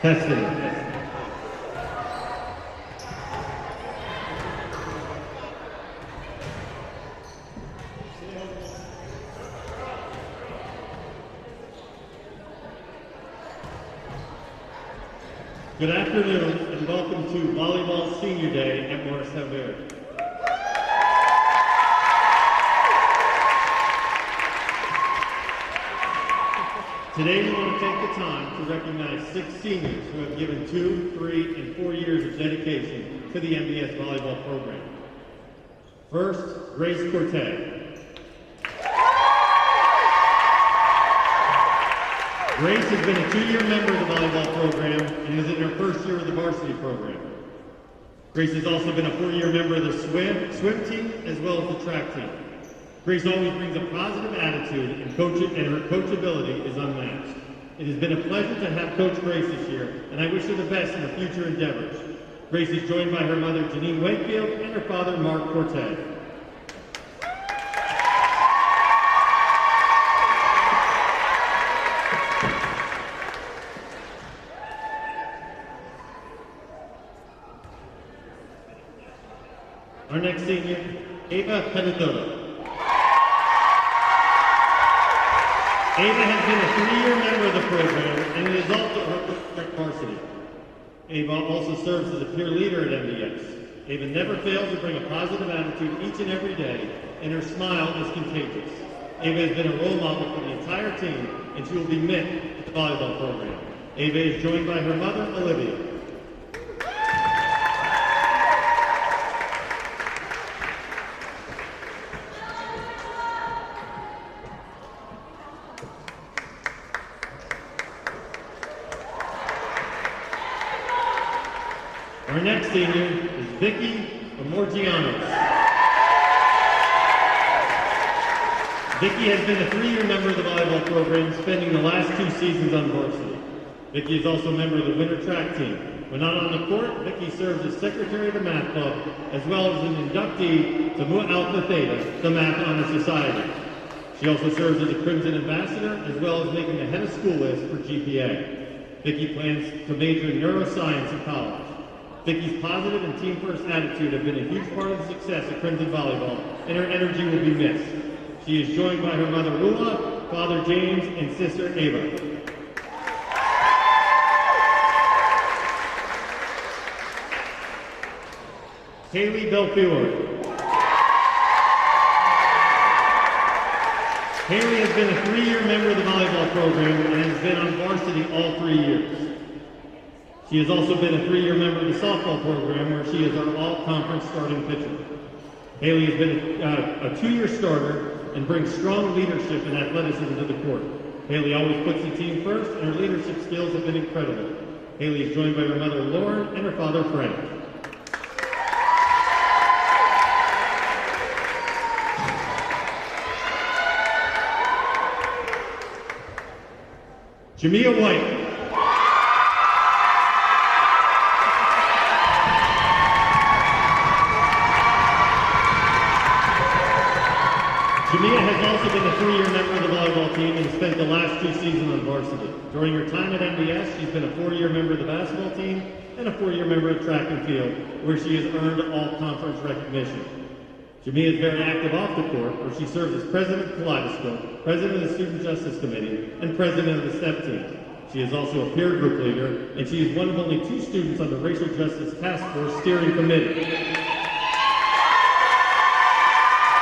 Testing. Good afternoon and welcome to Volleyball Senior Day at Morristown-Beard. Today we want to take the time to recognize 6 seniors who have given 2, 3, and 4 years of dedication to the MBS volleyball program. First, Grace Cortez. Grace has been a 2-year member of the volleyball program and is in her first year of the varsity program. Grace has also been a 4-year member of the swim team as well as the track team. Grace always brings a positive attitude and her coachability is unmatched. It has been a pleasure to have Coach Grace this year, and I wish her the best in her future endeavors. Grace is joined by her mother, Janine Wakefield, and her father, Mark Cortez. Our next senior, Ava Penadota. Ava has been a 3-year member of the program and is also her varsity. Ava also serves as a peer leader at MBS. Ava never fails to bring a positive attitude each and every day, and her smile is contagious. Ava has been a role model for the entire team, and she will be missed at the volleyball program. Ava is joined by her mother, Olivia. Our next senior is Vicky Amorgianos. Vicky has been a 3-year member of the volleyball program, spending the last 2 seasons on varsity. Vicky is also a member of the winter track team. When not on the court, Vicky serves as secretary of the math club, as well as an inductee to Mu Alpha Theta, the Math Honor Society. She also serves as a Crimson Ambassador, as well as making the head of school list for GPA. Vicky plans to major in neuroscience in college. Vicky's positive and team-first attitude have been a huge part of the success of Crimson Volleyball, and her energy will be missed. She is joined by her mother, Rula, father, James, and sister, Ava. Haley Belfiore. Haley has been a 3-year member of the volleyball program and has been on varsity all 3 years. She has also been a 3-year member of the softball program where she is our all-conference starting pitcher. Haley has been a 2-year starter and brings strong leadership and athleticism to the court. Haley always puts the team first and her leadership skills have been incredible. Haley is joined by her mother Lauren and her father Frank. Jamia White. Jamia has also been a 3-year member of the volleyball team and spent the last 2 seasons on varsity. During her time at MBS, she's been a 4-year member of the basketball team and a 4-year member of track and field, where she has earned all-conference recognition. Jamia is very active off the court, where she serves as president of Kaleidoscope, president of the Student Justice Committee, and president of the STEP team. She is also a peer group leader, and she is one of only 2 students on the Racial Justice Task Force Steering Committee.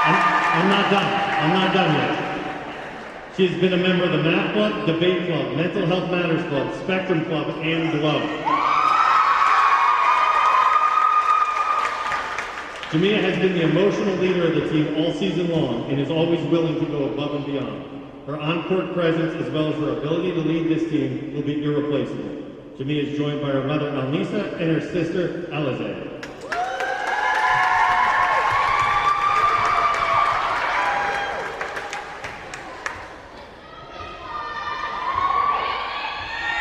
I'm not done yet. She has been a member of the Math Club, Debate Club, Mental Health Matters Club, Spectrum Club, and GLOW. Jamia has been the emotional leader of the team all season long and is always willing to go above and beyond. Her on-court presence, as well as her ability to lead this team, will be irreplaceable. Jamia is joined by her mother, Alnisa, and her sister, Alizé.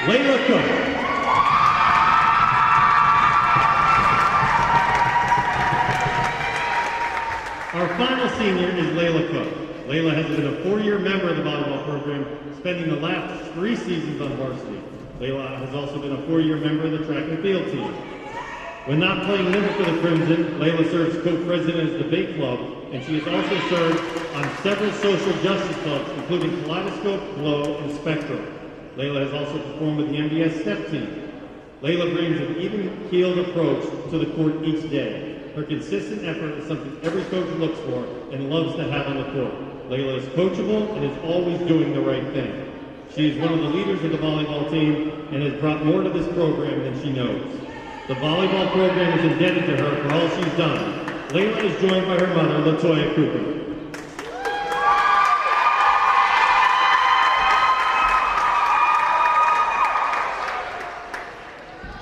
Laila Cook. Our final senior is Laila Cook. Laila has been a 4-year member of the volleyball program, spending the last 3 seasons on varsity. Laila has also been a 4-year member of the track and field team. When not playing limit for the Crimson, Laila serves co-president of the debate club, and she has also served on several social justice clubs, including Kaleidoscope, Glow, and Spectrum. Laila has also performed with the MDS step team. Laila brings an even-keeled approach to the court each day. Her consistent effort is something every coach looks for and loves to have on the court. Laila is coachable and is always doing the right thing. She is one of the leaders of the volleyball team and has brought more to this program than she knows. The volleyball program is indebted to her for all she's done. Laila is joined by her mother, LaToya Cooper.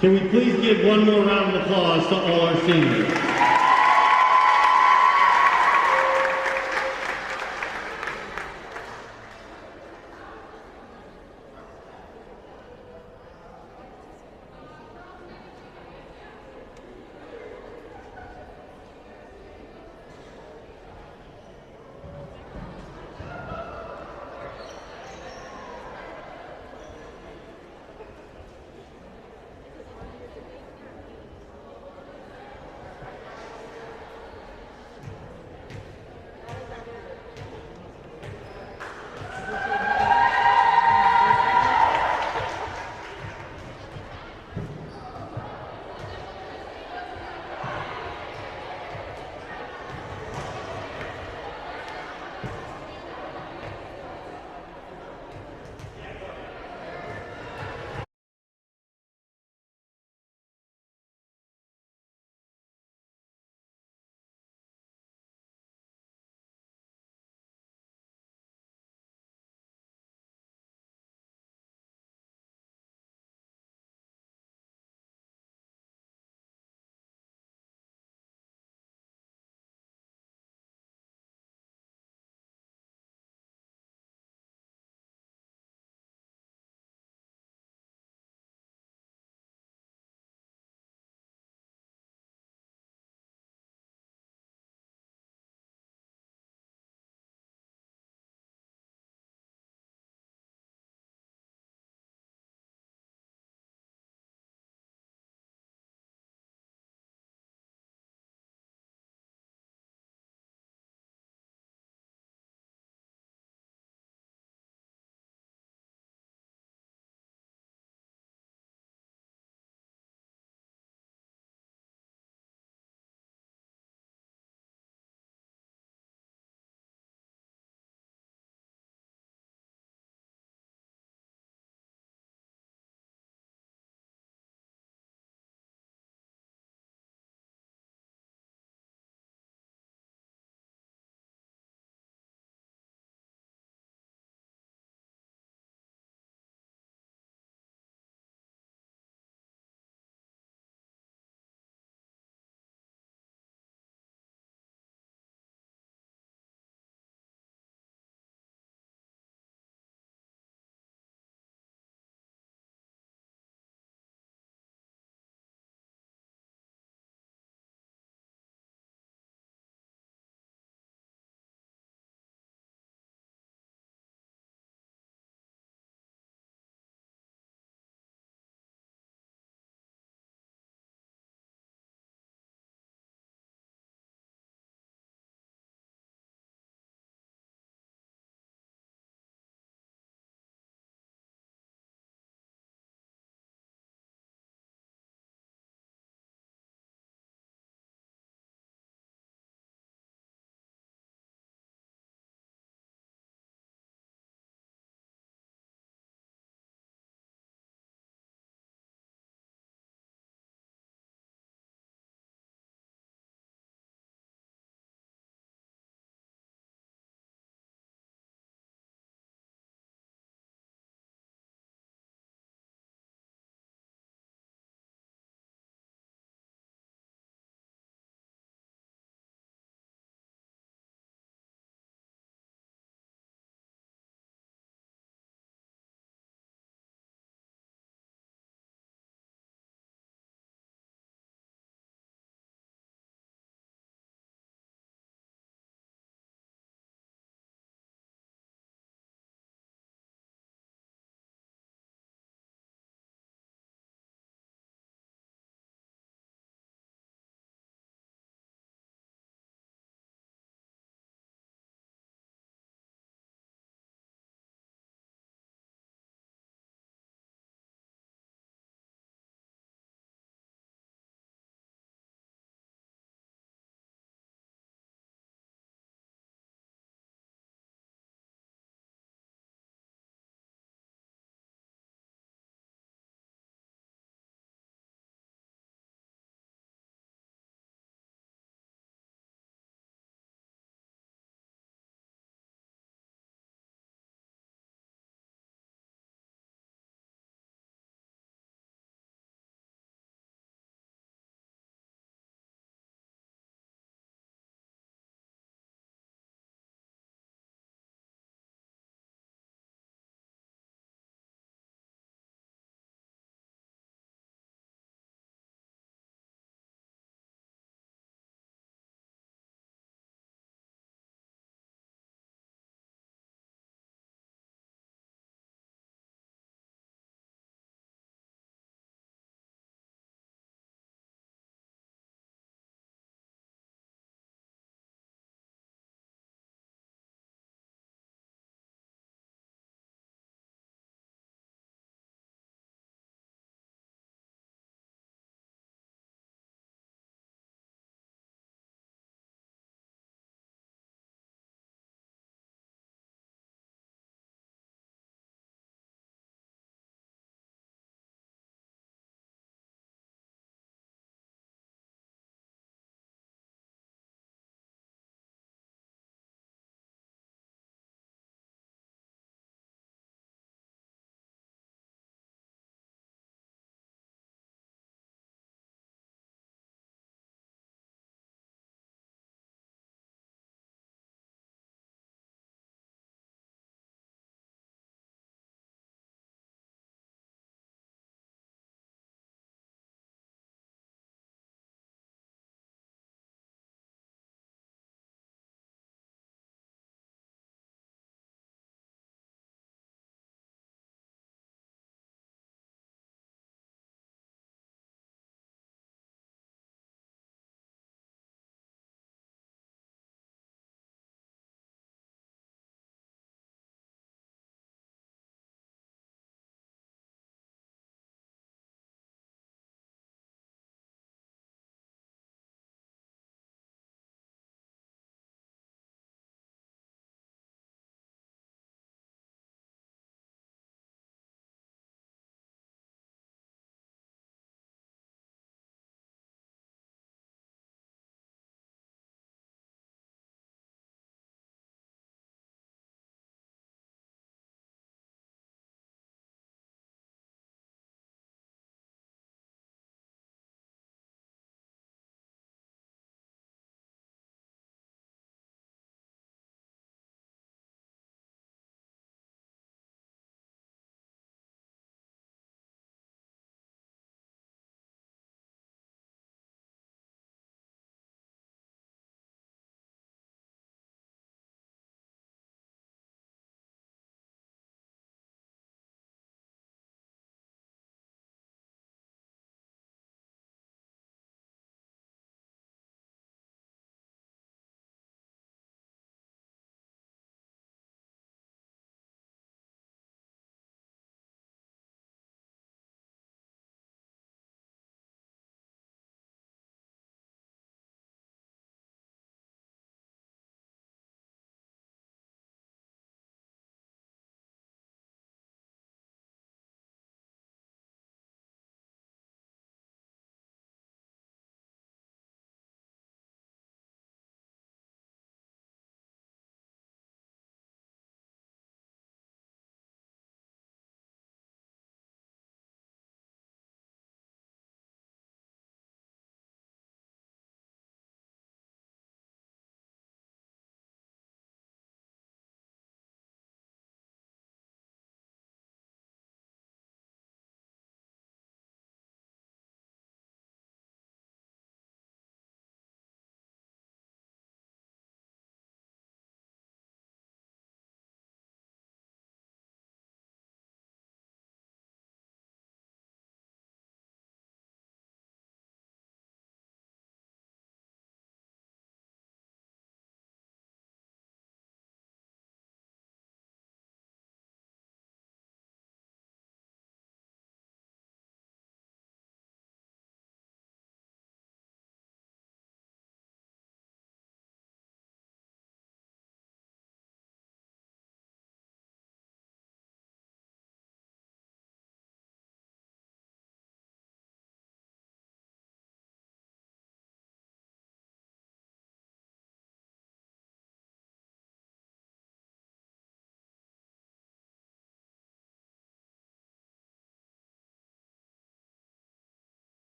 Can we please give one more round of applause to all our seniors?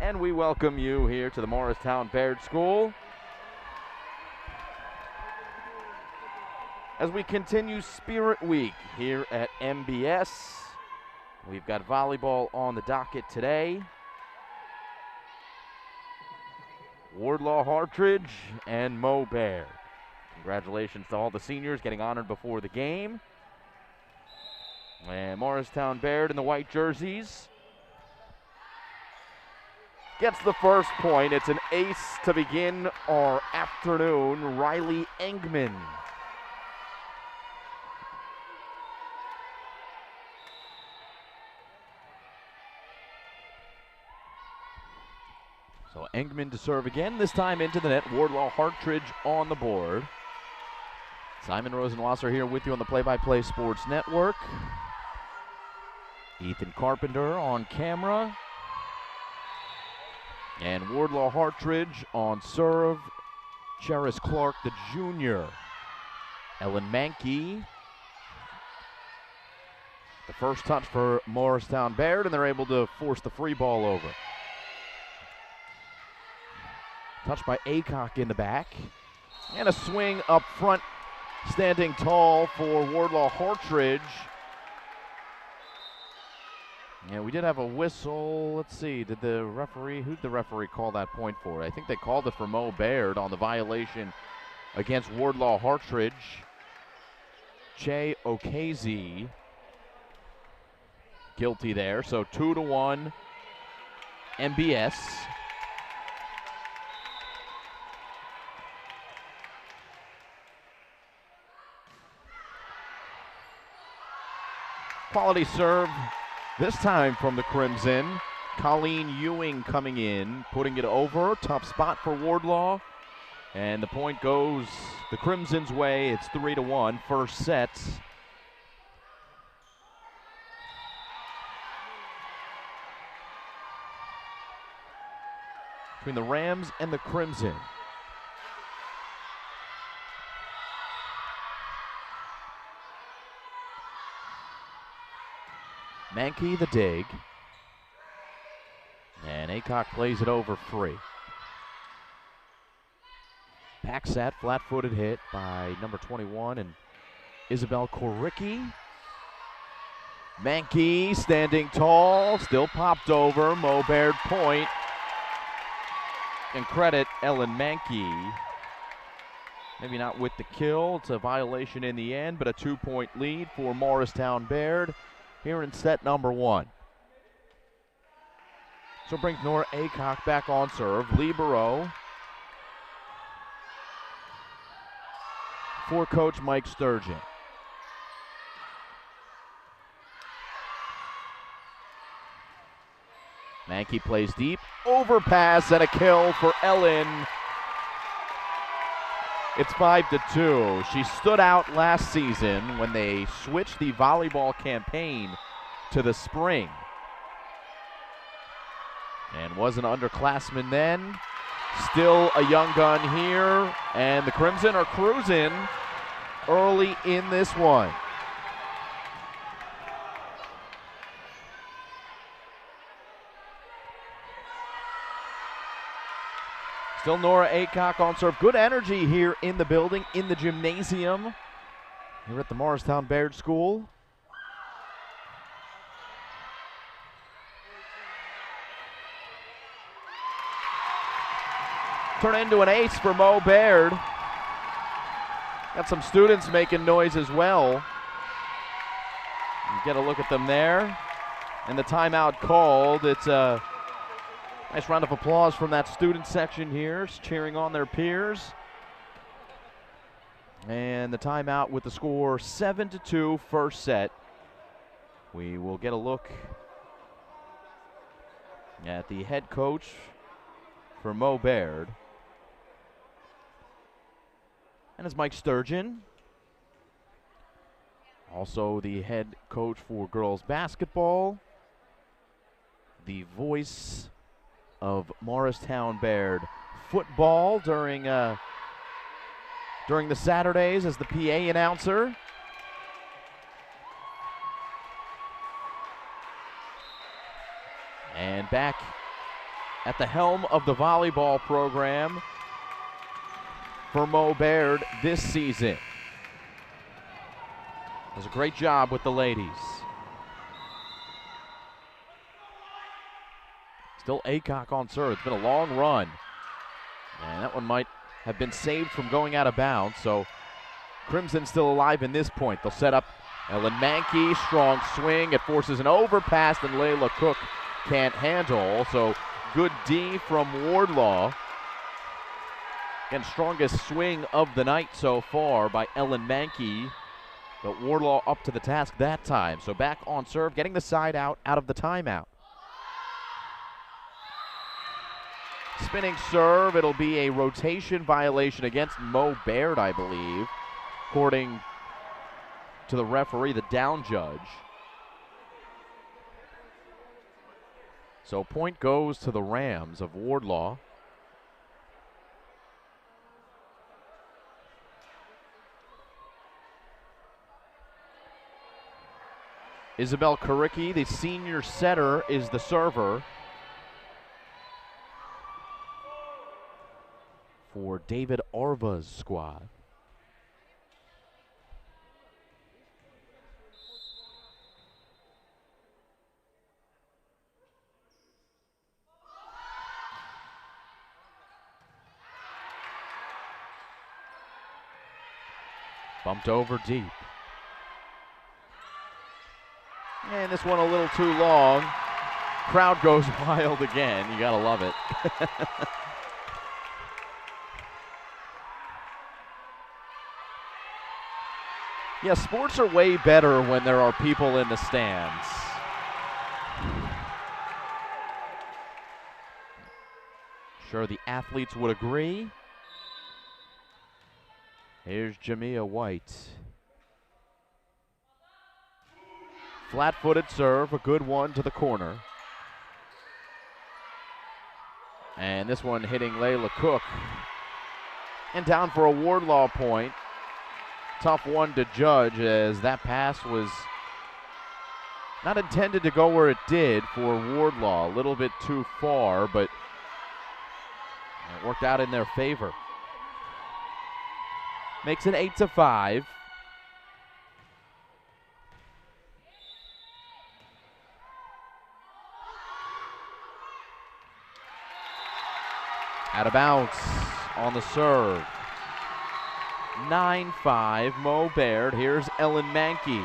And we welcome you here to the Morristown-Beard School as we continue Spirit Week here at MBS. We've got volleyball on the docket today. Wardlaw-Hartridge and Beard. Congratulations to all the seniors getting honored before the game. And Morristown-Beard in the white jerseys gets the first point. It's an ace to begin our afternoon. Riley Engman. So Engman to serve again, this time into the net. Wardlaw-Hartridge on the board. Simon Rosenwasser here with you on the Play-by-Play Sports Network. Ethan Carpenter on camera. And Wardlaw-Hartridge on serve. Cheris Clark, the junior. Ellen Mankey. The first touch for Morristown-Beard, and they're able to force the free ball over. Touched by Aycock in the back. And a swing up front, standing tall for Wardlaw-Hartridge. Yeah, we did have a whistle. Let's see, who'd the referee call that point for? I think they called it for Beard on the violation against Wardlaw-Hartridge. Che Okazie guilty there, so 2-1 MBS. Quality serve, this time from the Crimson. Colleen Ewing coming in, putting it over. Tough spot for Wardlaw. And the point goes the Crimson's way. It's 3-1, first set. Between the Rams and the Crimson. Mankey the dig. And Aycock plays it over free. Back set, flat-footed hit by number 21 and Isabel Koricki. Mankey standing tall, still popped over. Beard point. And credit Ellen Mankey. Maybe not with the kill. It's a violation in the end, but a 2-point lead for Morristown-Beard here in set number 1. So brings Nora Aycock back on serve. Libero for coach Mike Sturgeon. Mankey plays deep. Overpass and a kill for Ellen. It's 5-2. She stood out last season when they switched the volleyball campaign to the spring. And was an underclassman then. Still a young gun here. And the Crimson are cruising early in this one. Still Nora Aycock on serve. Good energy here in the building, in the gymnasium, here at the Morristown-Beard School. Turn into an ace for Beard. Got some students making noise as well. You get a look at them there. And the timeout called. It's a nice round of applause from that student section here, cheering on their peers. And the timeout with the score 7-2, first set. We will get a look at the head coach for Beard. And it's Mike Sturgeon. Also the head coach for girls basketball. The voice of Morristown-Beard football during the Saturdays as the PA announcer. And back at the helm of the volleyball program for Mo-Beard this season. Does a great job with the ladies. Still Aycock on serve. It's been a long run. And that one might have been saved from going out of bounds. So Crimson still alive in this point. They'll set up Ellen Mankey. Strong swing. It forces an overpass that Laila Cook can't handle. So good D from Wardlaw. And strongest swing of the night so far by Ellen Mankey. But Wardlaw up to the task that time. So back on serve, getting the side out of the timeout. Spinning serve, it'll be a rotation violation against Mo-Beard, I believe, according to the referee, the down judge. So point goes to the Rams of Wardlaw. Isabel Karicki, the senior setter, is the server for David Arva's squad. Bumped over deep. And this one a little too long. Crowd goes wild again. You gotta love it. Yeah, sports are way better when there are people in the stands. Sure, the athletes would agree. Here's Jamia White. Flat-footed serve, a good one to the corner. And this one hitting Laila Cook. And down for a Wardlaw point. Tough one to judge, as that pass was not intended to go where it did for Wardlaw. A little bit too far, but it worked out in their favor. Makes it 8-5. Out of bounds on the serve. 9-5, Mo-Beard. Here's Ellen Mankey.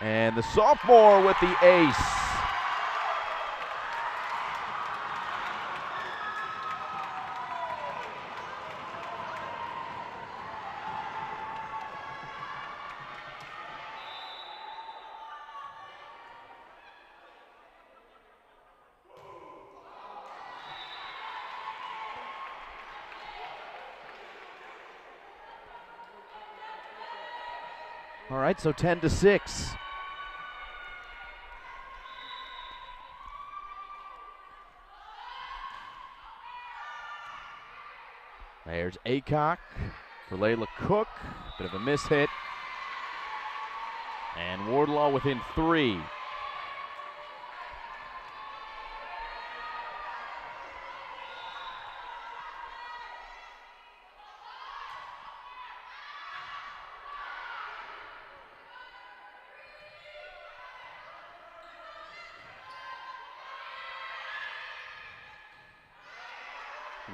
And the sophomore with the ace. All right, so 10-6. There's Aycock for Laila Cook. Bit of a miss hit. And Wardlaw within 3.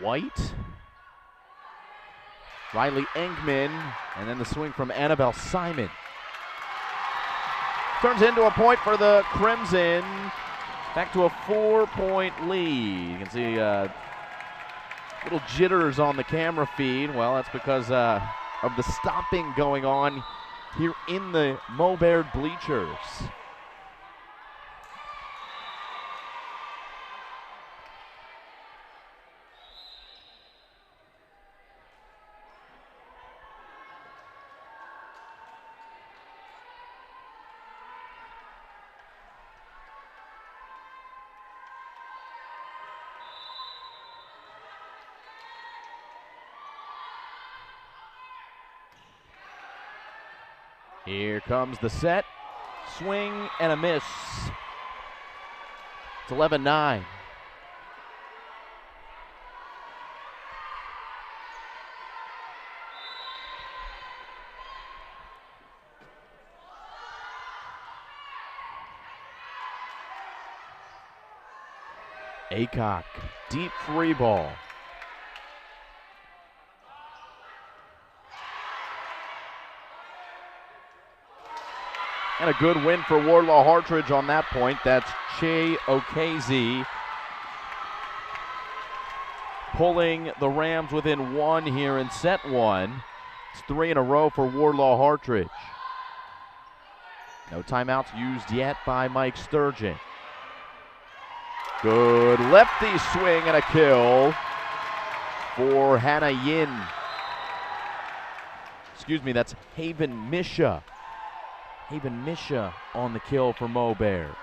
White. Riley Engman, and then the swing from Annabelle Simon. Turns into a point for the Crimson. Back to a 4-point lead. You can see little jitters on the camera feed. Well, that's because of the stomping going on here in the Mo-Beard bleachers. Here comes the set. Swing and a miss. It's 11-9. Aycock, deep free ball. And a good win for Wardlaw-Hartridge on that point. That's Che Okazie pulling the Rams within one here in set one. It's 3 in a row for Wardlaw-Hartridge. No timeouts used yet by Mike Sturgeon. Good lefty swing and a kill for Hannah Yin. Excuse me, that's Haven Misha. Haven Misha on the kill for Mo-Beard.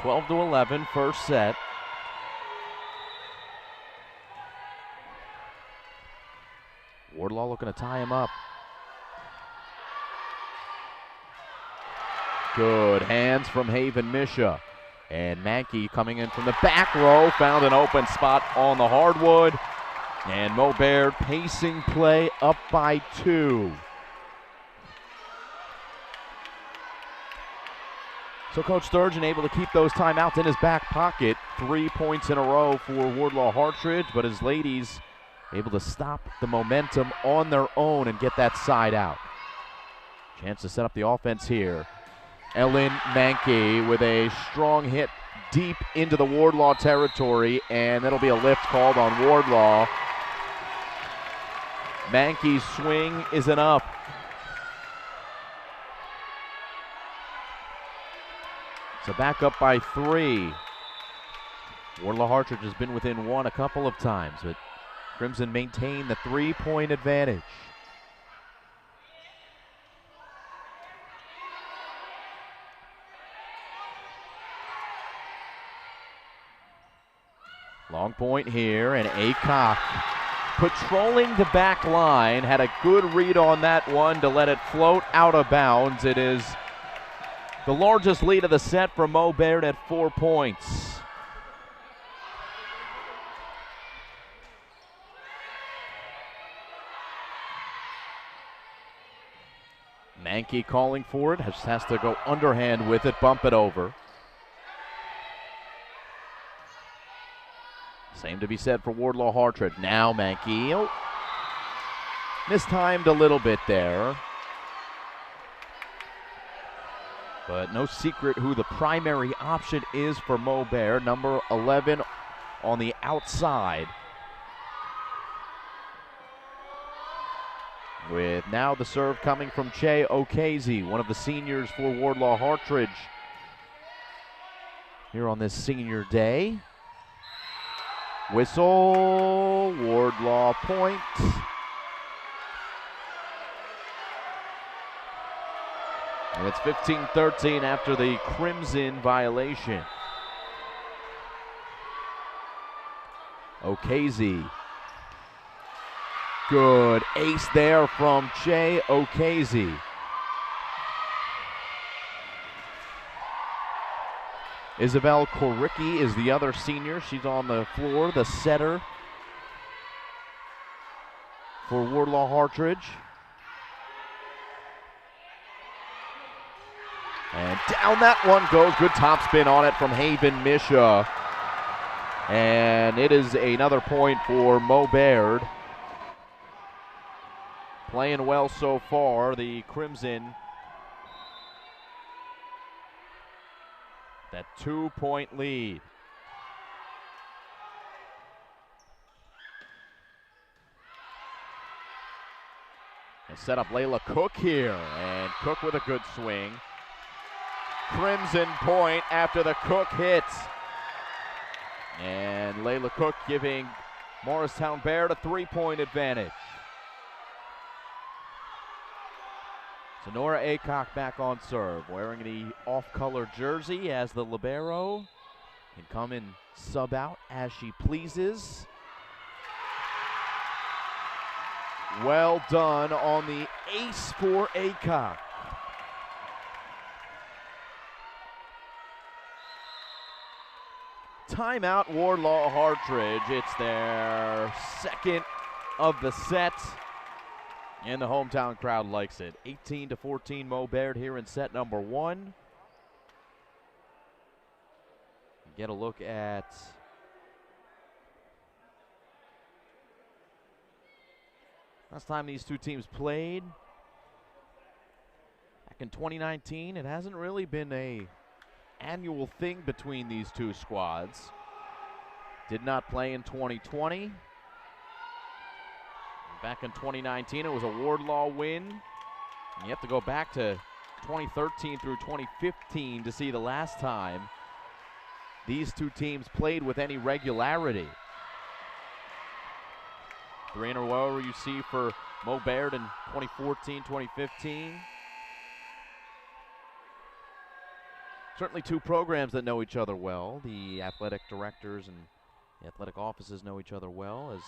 Twelve to 11, first set. Wardlaw looking to tie him up. Good hands from Haven Misha. And Mankey coming in from the back row, found an open spot on the hardwood. And Mo-Beard pacing play up by 2. So Coach Sturgeon able to keep those timeouts in his back pocket. 3 points in a row for Wardlaw-Hartridge, but his ladies able to stop the momentum on their own and get that side out. Chance to set up the offense here. Ellen Mankey with a strong hit deep into the Wardlaw territory, and that'll be a lift called on Wardlaw. Mankey's swing is enough. So back up by 3. Wardlaw-Hartridge has been within 1 a couple of times, but Crimson maintain the 3-point advantage. Long point here, and Aycock patrolling the back line. Had a good read on that one to let it float out of bounds. It is the largest lead of the set for Mo-Beard at 4 points. Mankey calling for it, has to go underhand with it, bump it over. Same to be said for Wardlaw-Hartridge. Now Mankey, mistimed a little bit there. But no secret who the primary option is for Mo-Beard. Number 11 on the outside. With now the serve coming from Che Okazie, one of the seniors for Wardlaw-Hartridge here on this senior day. Whistle, Wardlaw point. And it's 15-13 after the Crimson violation. Okazie. Good ace there from Che Okazie. Isabel Koricki is the other senior. She's on the floor, the setter for Wardlaw-Hartridge. And down that one goes. Good topspin on it from Haven Misha. And it is another point for Mo-Beard. Playing well so far, the Crimson. That 2-point lead. And set up Laila Cook here. And Cook with a good swing. Crimson point after the Cook hits. And Laila Cook giving Morristown-Beard a 3-point advantage. So Nora Aycock back on serve, wearing the off-color jersey as the libero. Can come and sub out as she pleases. Well done on the ace for Aycock. Timeout, Wardlaw-Hartridge. It's their second of the set, and the hometown crowd likes it. 18-14 Mo-Beard here in set number 1. Get a look at last time these two teams played. Back in 2019, it hasn't really been a annual thing between these two squads. Did not play in 2020. Back in 2019, it was a Wardlaw win. And you have to go back to 2013 through 2015 to see the last time these two teams played with any regularity. 3 in a row you see for Mo-Beard in 2014, 2015. Certainly two programs that know each other well. The athletic directors and the athletic offices know each other well as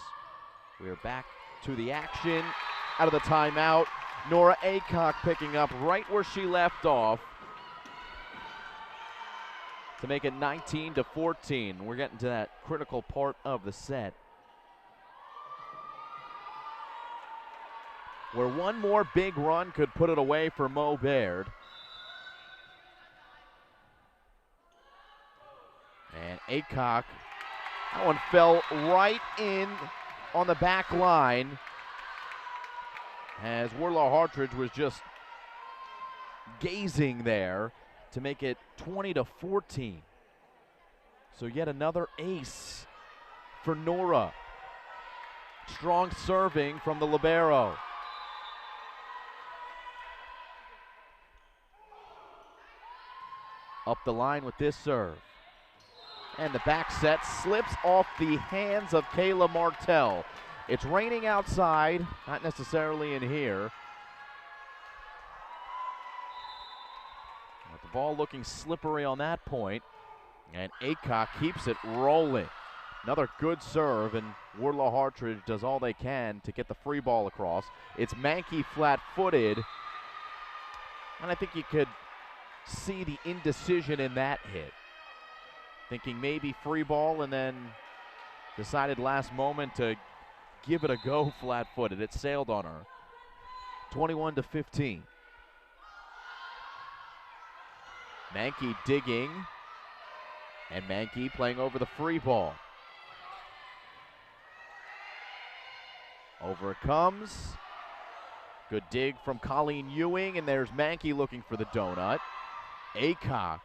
we are back to the action. Out of the timeout, Nora Aycock picking up right where she left off to make it 19-14. We're getting to that critical part of the set, where one more big run could put it away for Mo-Beard. And Aycock, that one fell right in on the back line as Wardlaw-Hartridge was just gazing there to make it 20-14. So yet another ace for Nora. Strong serving from the libero. Up the line with this serve. And the back set slips off the hands of Kayla Martell. It's raining outside, not necessarily in here. But the ball looking slippery on that point. And Aycock keeps it rolling. Another good serve, and Wardlaw-Hartridge does all they can to get the free ball across. It's Mankey flat-footed. And I think you could see the indecision in that hit. Thinking maybe free ball, and then decided last moment to give it a go flat-footed. It sailed on her. 21-15. Mankey digging, and Mankey playing over the free ball. Over it comes. Good dig from Colleen Ewing, and there's Mankey looking for the donut. Aycock.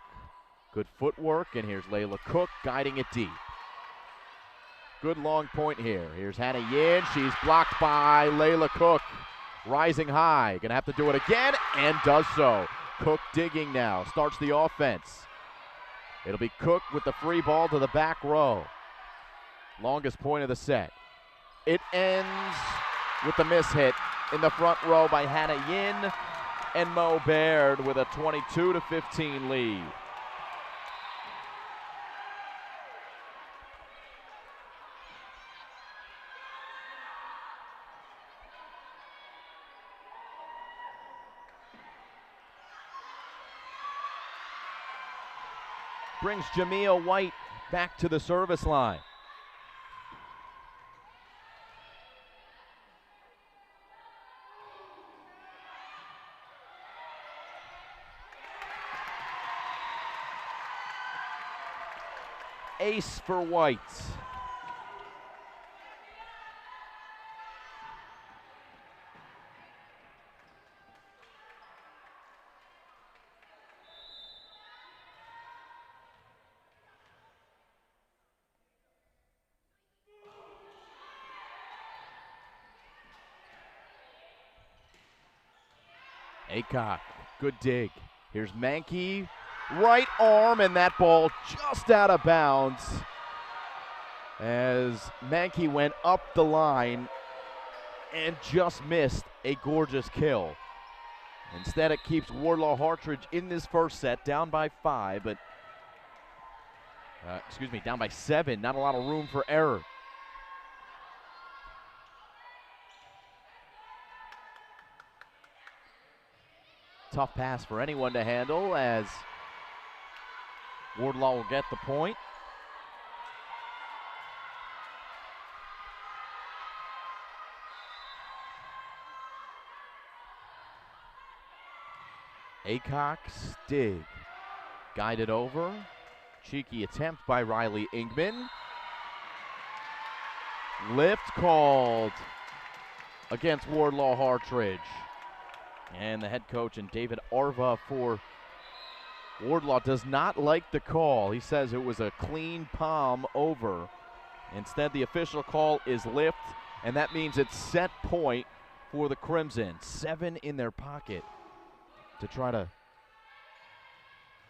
Good footwork, and here's Laila Cook guiding it deep. Good long point here. Here's Hannah Yin. She's blocked by Laila Cook. Rising high. Gonna have to do it again, and does so. Cook digging now. Starts the offense. It'll be Cook with the free ball to the back row. Longest point of the set. It ends with the miss hit in the front row by Hannah Yin, and Mo-Beard with a 22-15 lead. Brings Jamia White back to the service line. Ace for White. Aycock, good dig. Here's Mankey, right arm, and that ball just out of bounds as Mankey went up the line and just missed a gorgeous kill. Instead, it keeps Wardlaw-Hartridge in this first set, down by 5, but down by 7. Not a lot of room for error. Tough pass for anyone to handle as Wardlaw will get the point. Aycock, Stig, guided over. Cheeky attempt by Riley Ingman. Lift called against Wardlaw-Hartridge. And the head coach and David Arva for Wardlaw does not like the call. He says it was a clean palm over. Instead, the official call is lift, and that means it's set point for the Crimson. 7 in their pocket to try to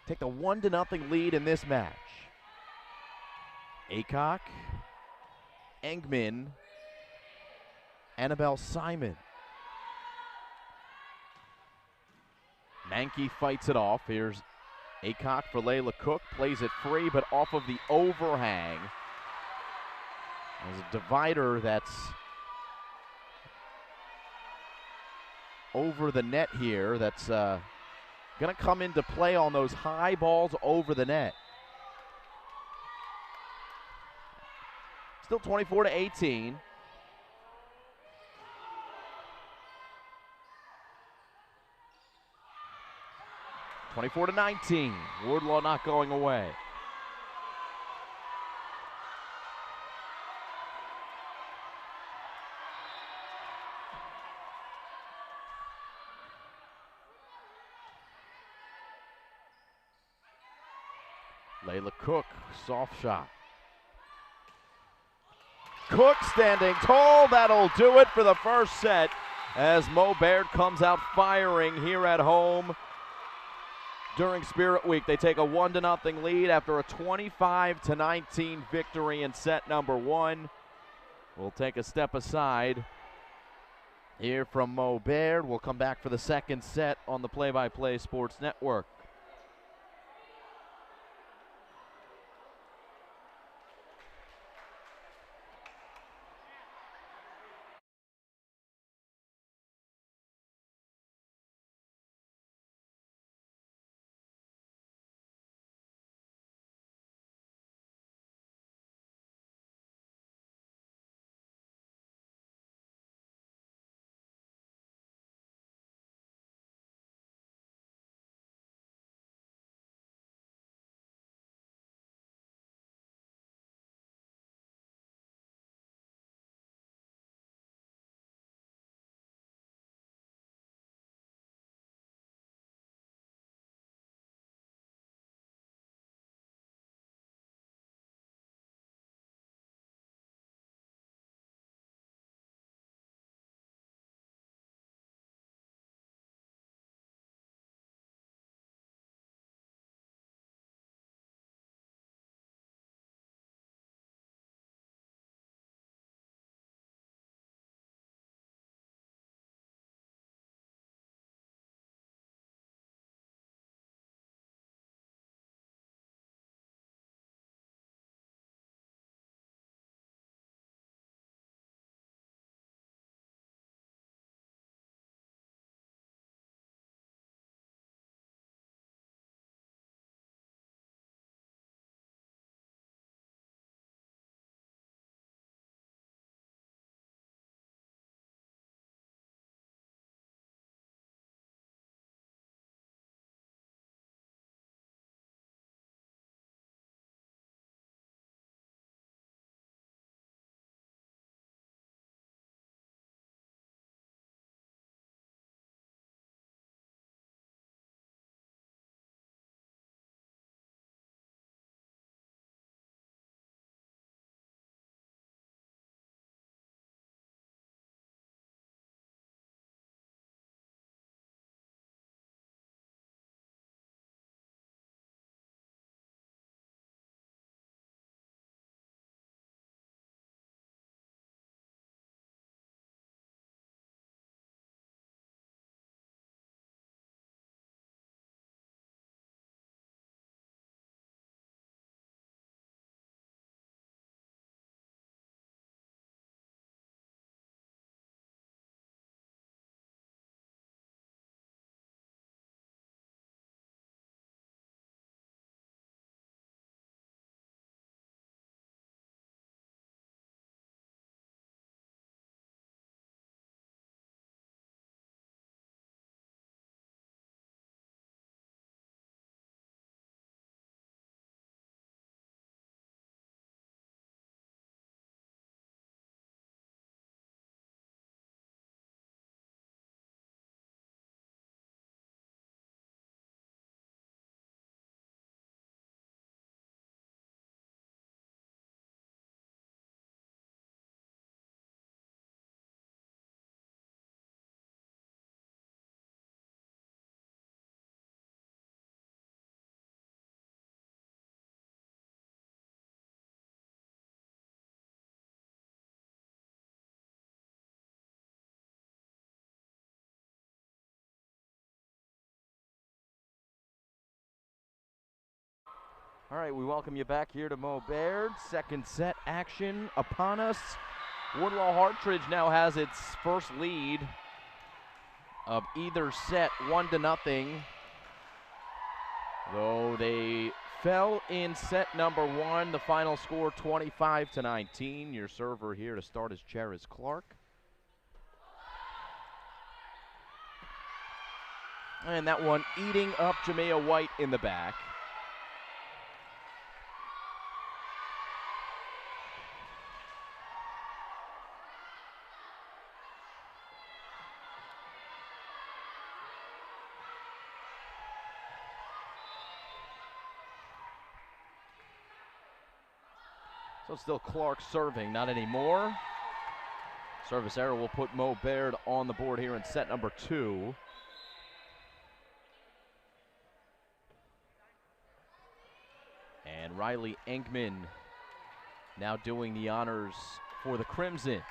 take the 1-0 lead in this match. Aycock, Engman, Annabelle Simon. Mankey fights it off. Here's Aycock for Laila Cook. Plays it free, but off of the overhang. There's a divider that's over the net here that's going to come into play on those high balls over the net. Still 24-18. (24-19). Wardlaw not going away. Laila Cook, soft shot. Cook standing tall, that'll do it for the first set as Beard comes out firing here at home during Spirit Week. They take a 1-0 lead after a 25-19 victory in set number 1. We'll take a step aside here from Beard. We'll come back for the second set on the Play-by-Play Sports Network. All right, we welcome you back here to Beard. Second set action upon us. Wardlaw-Hartridge now has its first lead of either set, 1-0. Though they fell in set number one, the final score 25-19. Your server here to start his chair is Clark. And that one eating up Jamea White in the back. So still Clark serving, not anymore. Service error will put Beard on the board here in set number two. And Riley Engman now doing the honors for the Crimson.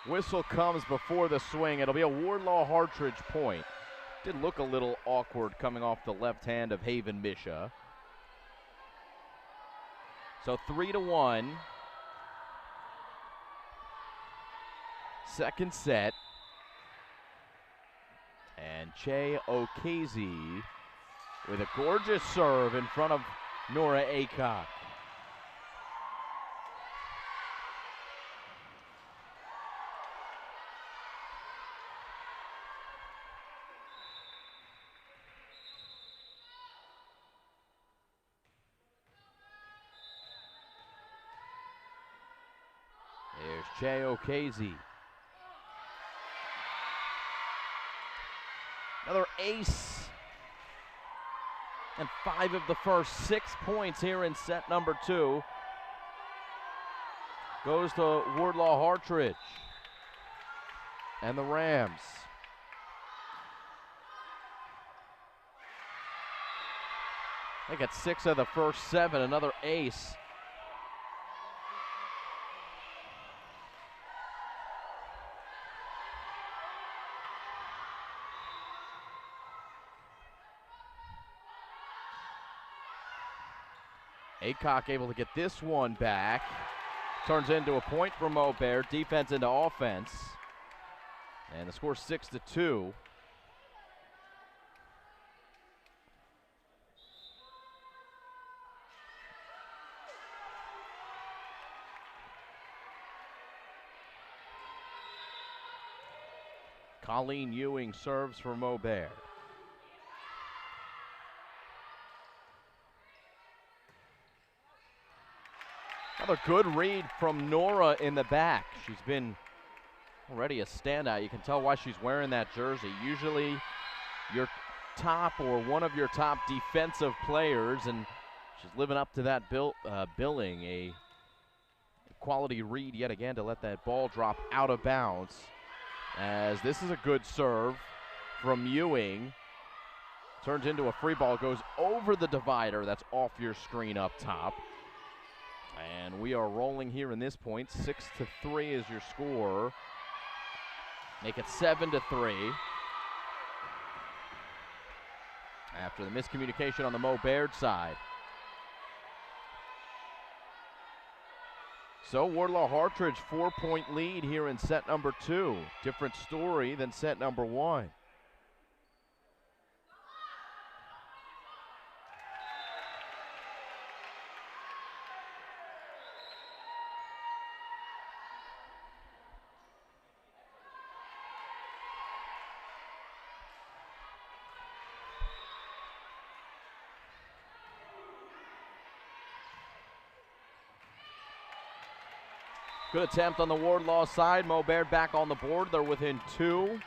Whistle comes before the swing. It'll be a Wardlaw-Hartridge point. Did look a little awkward coming off the left hand of Haven Misha. So 3-1. Second set. And Che Okezi with a gorgeous serve in front of Nora Aycock. There's Che Okezi. Another ace. And 5 of the first 6 points here in set number two. Goes to Wardlaw-Hartridge and the Rams. They got 6 of the first 7, another ace. Aycock able to get this one back. Turns into a point for Beard. Defense into offense. And the score 6-2. Colleen Ewing serves for Beard. Another good read from Nora in the back. She's been already a standout. You can tell why she's wearing that jersey. Usually your top or one of your top defensive players, and she's living up to that billing. A quality read yet again to let that ball drop out of bounds. As this is a good serve from Ewing. Turns into a free ball, goes over the divider. That's off your screen up top. And we are rolling here in this point. 6-3 is your score. Make it 7-3. After the miscommunication on the Beard side. So Wardlaw-Hartridge 4-point lead here in set number two. Different story than set number one. Good attempt on the Wardlaw side. Beard back on the board. They're within 2.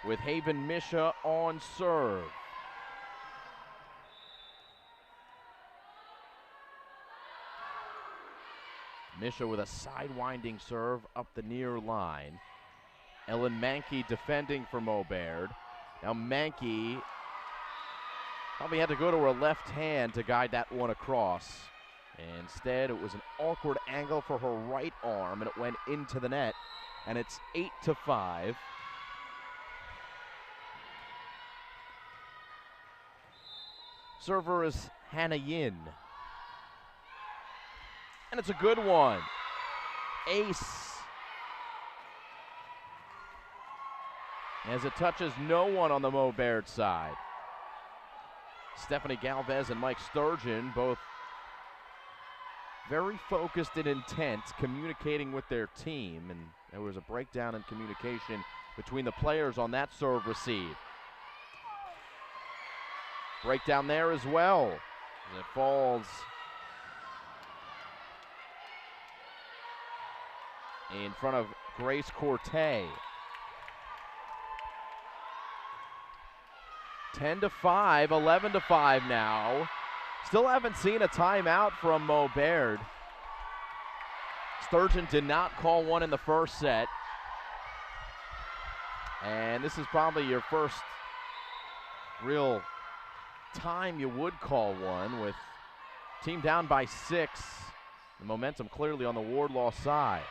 With Haven Misha on serve. Misha with a sidewinding serve up the near line. Ellen Mankey defending for Beard. Now Mankey Probably had to go to her left hand to guide that one across. Instead, it was an awkward angle for her right arm, and it went into the net. And it's 8-5. Server is Hannah Yin. And it's a good one. Ace. As it touches no one on the Mo-Beard side. Stephanie Galvez and Mike Sturgeon both very focused and intent, communicating with their team, and there was a breakdown in communication between the players on that serve receive. Breakdown there as well, as it falls in front of Grace Corte. 10-5, 11-5 now. Still haven't seen a timeout from Mo-Beard. Sturgeon did not call one in the first set. And this is probably your first real time you would call one, with team down by 6. The momentum clearly on the Wardlaw side.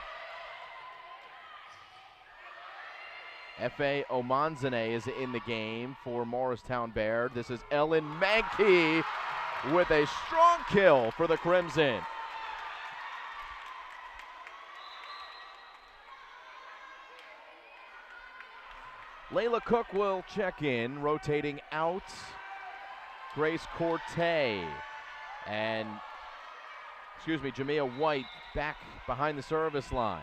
F.A. Omanzane is in the game for Morristown-Beard. This is Ellen Mankey with a strong kill for the Crimson. Laila Cook will check in, rotating out Grace Corte. And, Jamia White back behind the service line.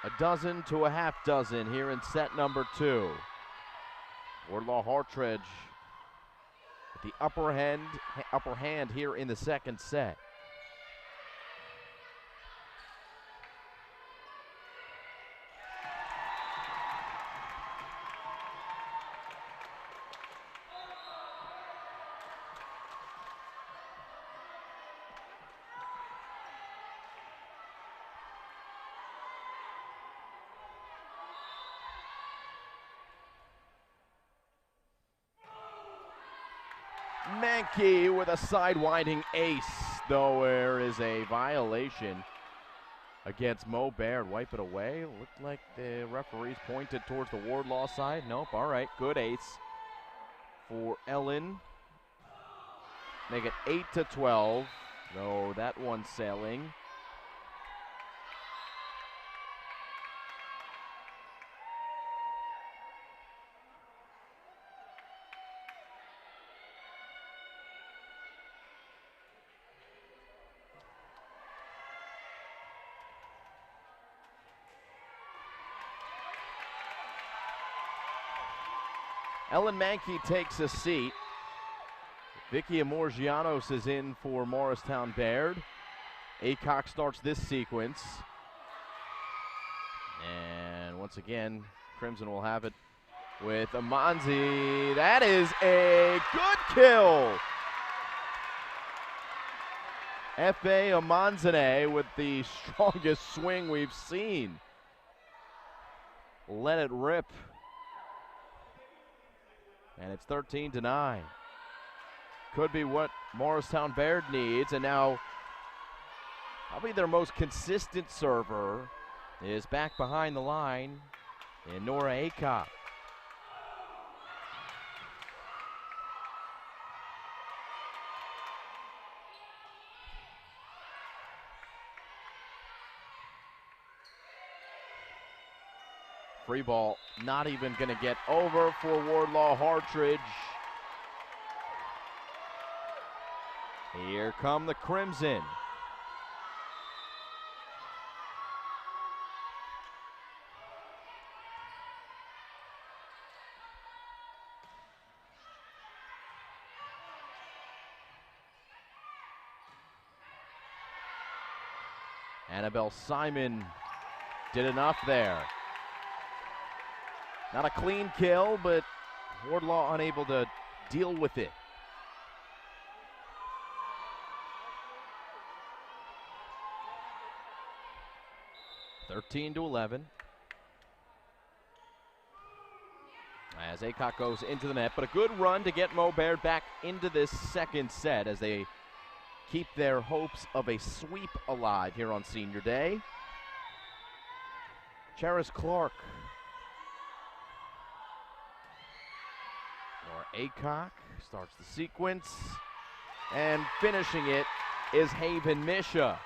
A dozen to a half dozen here in set number 2. Wardlaw-Hartridge with the upper hand here in the second set. Mankey with a sidewinding ace, though there is a violation against Mo-Beard. Wipe it away. Looked like the referees pointed towards the Wardlaw side. Nope, all right, good ace for Ellen. Make it 8-12, though that one's sailing. Ellen Mankey takes a seat. Vicky Amorgianos is in for Morristown-Beard. Acock starts this sequence. And once again, Crimson will have it with Amanzi. That is a good kill. F.A. Amanzane with the strongest swing we've seen. Let it rip. And it's 13-9. Could be what Morristown-Beard needs. And now probably their most consistent server is back behind the line in Nora Acock. Free ball not even going to get over for Wardlaw-Hartridge. Here come the Crimson. Annabelle Simon did enough there. Not a clean kill, but Wardlaw unable to deal with it. 13-11. As Aycock goes into the net, but a good run to get Mo Baird back into this second set as they keep their hopes of a sweep alive here on Senior Day. Charis Clark. Or Aycock starts the sequence, and finishing it is Haven Misha.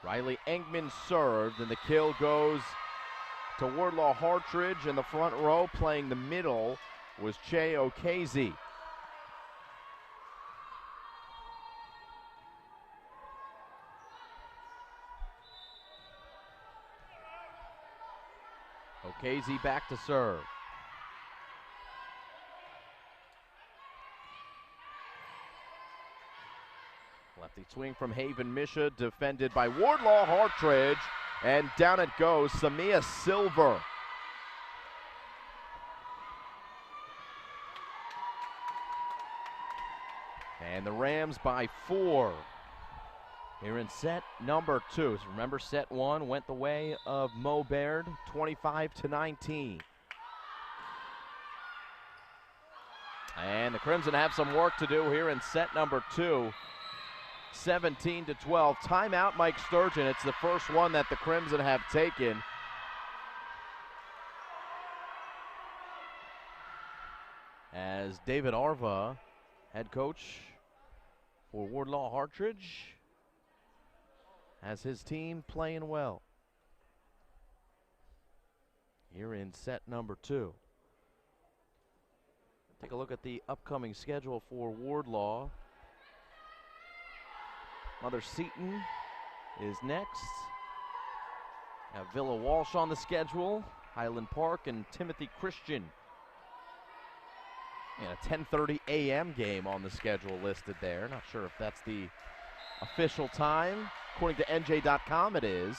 Riley Engman served, and the kill goes to Wardlaw-Hartridge. In the front row, playing the middle, was Che Okezi. Okezi back to serve. Lefty swing from Haven Misha, defended by Wardlaw-Hartridge, and down it goes, Samia Silver. And the Rams by 4 here in set number 2. So remember, set 1 went the way of Mo Baird, 25-19. And the Crimson have some work to do here in set number 2. 17-12. Timeout, Mike Sturgeon. It's the first one that the Crimson have taken. As David Arva, head coach for Wardlaw-Hartridge, has his team playing well here in set number 2. Take a look at the upcoming schedule for Wardlaw. Mother Seton is next. Have Villa Walsh on the schedule, Highland Park, and Timothy Christian. And a 10:30 a.m. game on the schedule listed there. Not sure if that's the official time. According to NJ.com, it is.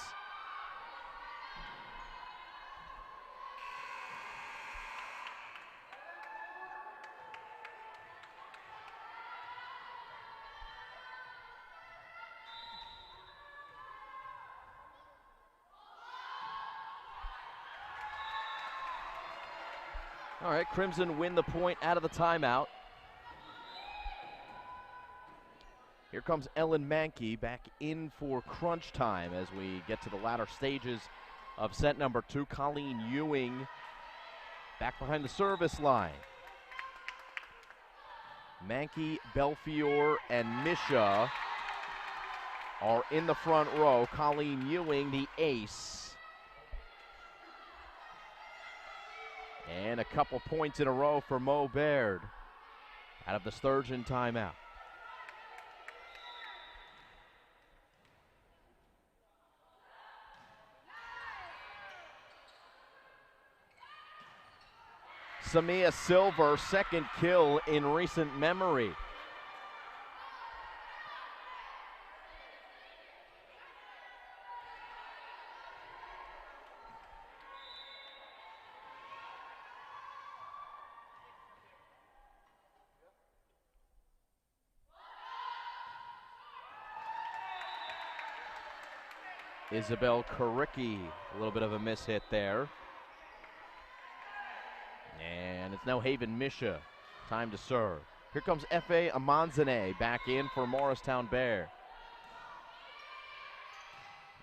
All right, Crimson win the point out of the timeout. Here comes Ellen Mankey back in for crunch time as we get to the latter stages of set number 2. Colleen Ewing back behind the service line. Mankey, Belfiore, and Misha are in the front row. Colleen Ewing, the ace. And a couple points in a row for Mo Baird out of the Sturgeon timeout. Samia Silver, second kill in recent memory. Isabel Karicki, a little bit of a miss hit there. And it's now Haven Misha, time to serve. Here comes F.A. Amanzane back in for Morristown-Beard.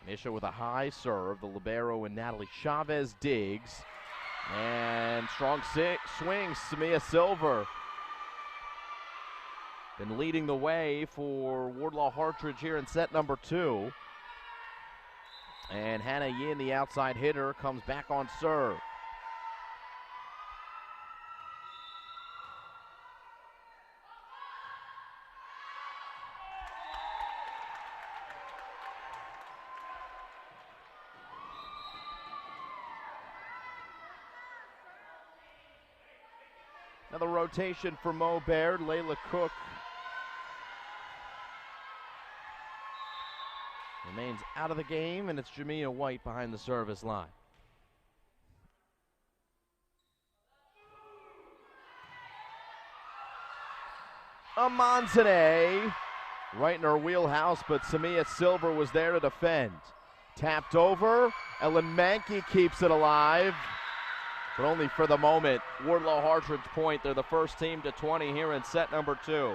Misha with a high serve, the libero and Natalie Chavez digs. And strong swing, Samia Silver. Been leading the way for Wardlaw-Hartridge here in set number 2. And Hannah Yin, the outside hitter, comes back on serve. Another rotation for Mo-Beard. Laila Cook remains out of the game, and it's Jamia White behind the service line. Amanzane, right in her wheelhouse, but Samia Silver was there to defend. Tapped over, Ellen Mankey keeps it alive, but only for the moment. Wardlaw-Hartridge point, they're the first team to 20 here in set number 2.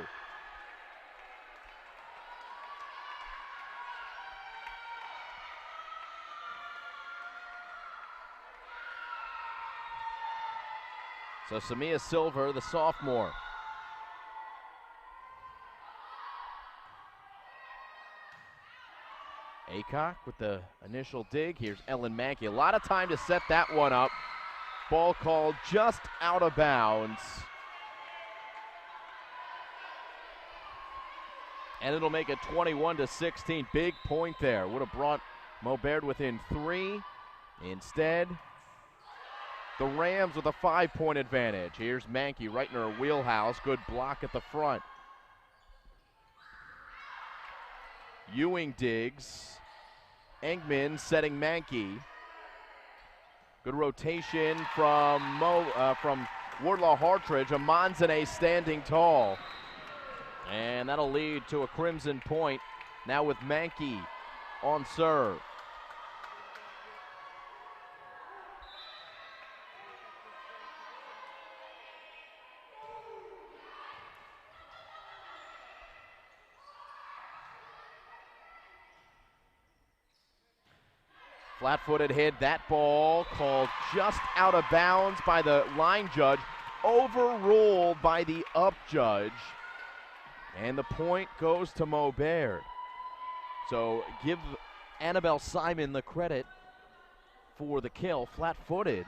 So Samia Silver, the sophomore. Aycock with the initial dig. Here's Ellen Mankey. A lot of time to set that one up. Ball called just out of bounds. And it'll make it 21-16. Big point there. Would have brought Mo-Beard within 3. Instead, the Rams with a 5-point advantage. Here's Mankey right in her wheelhouse. Good block at the front. Ewing digs. Engman setting Mankey. Good rotation from Wardlaw-Hartridge. Amanzane standing tall. And that'll lead to a Crimson point. Now with Mankey on serve. Flat-footed hit, that ball called just out of bounds by the line judge, overruled by the up judge, and the point goes to Mo-Beard. So give Annabelle Simon the credit for the kill, flat-footed,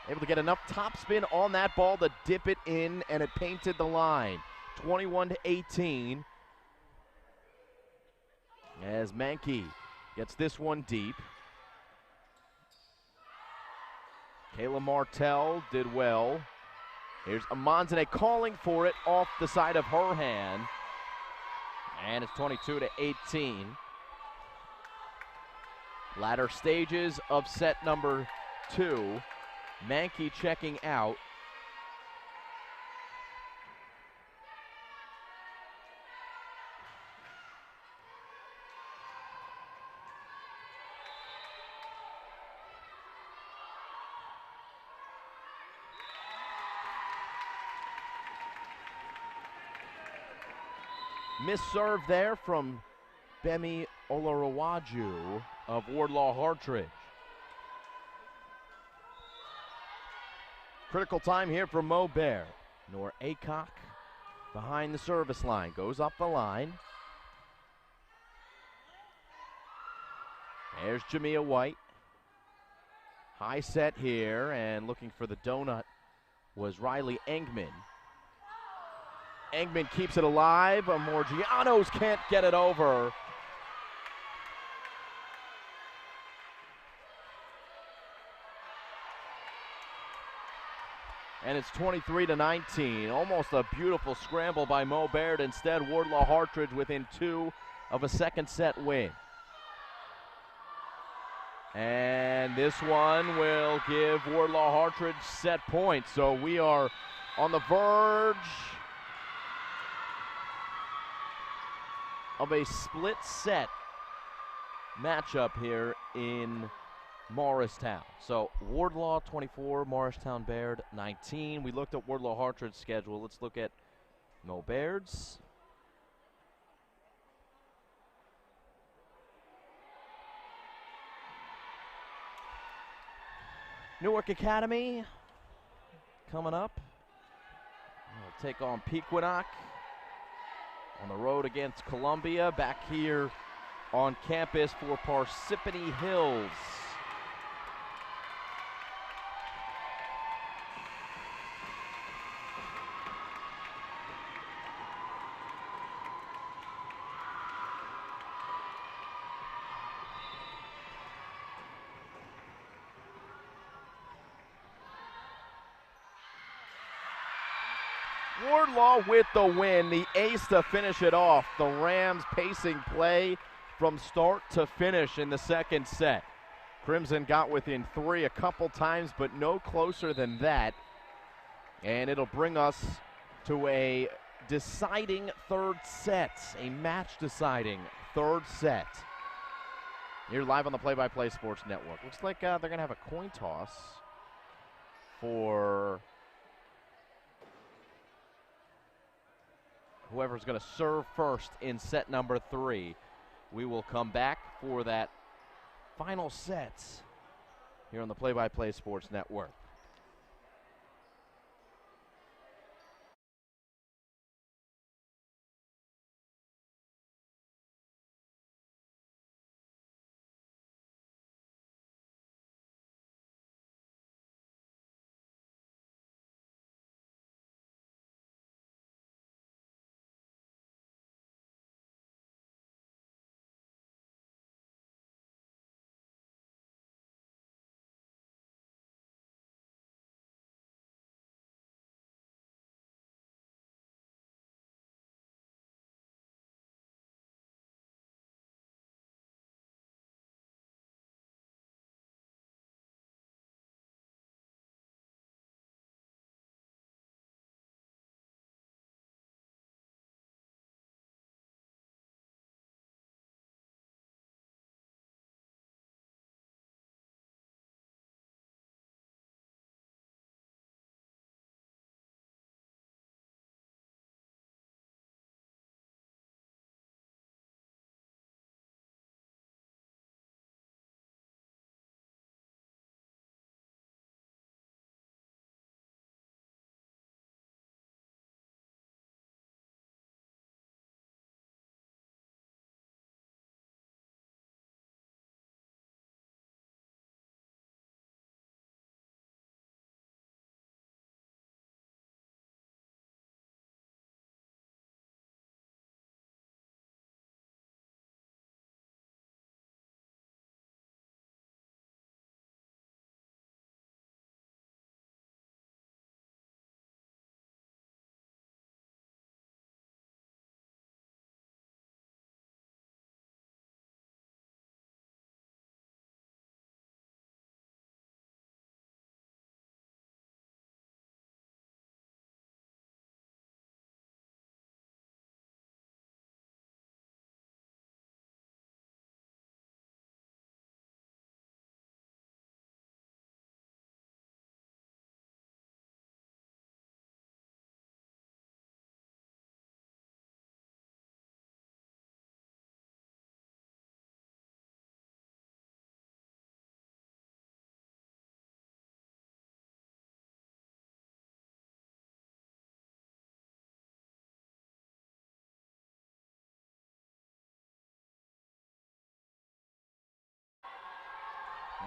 able to get enough topspin on that ball to dip it in, and it painted the line. 21-18, as Mankey gets this one deep. Kayla Martell did well. Here's Amanzane calling for it off the side of her hand. And it's 22-18. Latter stages of set number 2. Mankey checking out. Miss serve there from Bemi Olarawaju of Wardlaw-Hartridge. Critical time here for Mo-Beard. Nor Aycock behind the service line. Goes up the line. There's Jamia White. High set here, and looking for the donut was Riley Engman. Engman keeps it alive. Morgianos can't get it over. And it's 23-19. Almost a beautiful scramble by Mo-Beard. Instead, Wardlaw-Hartridge within 2 of a second set win. And this one will give Wardlaw-Hartridge set points. So we are on the verge of a split set matchup here in Morristown. So Wardlaw 24, Morristown-Beard 19. We looked at Wardlaw-Hartridge's schedule. Let's look at Mo-Beard's. Newark Academy coming up. We'll take on Pequannock. On the road against Columbia, back here on campus for Parsippany Hills. Wardlaw with the win, the ace to finish it off. The Rams pacing play from start to finish in the second set. Crimson got within 3 a couple times, but no closer than that. And it'll bring us to a deciding third set, a match-deciding third set. You're live on the Play-by-Play Sports Network. Looks like they're going to have a coin toss for whoever's going to serve first in set number 3. We will come back for that final set here on the Play-by-Play Sports Network.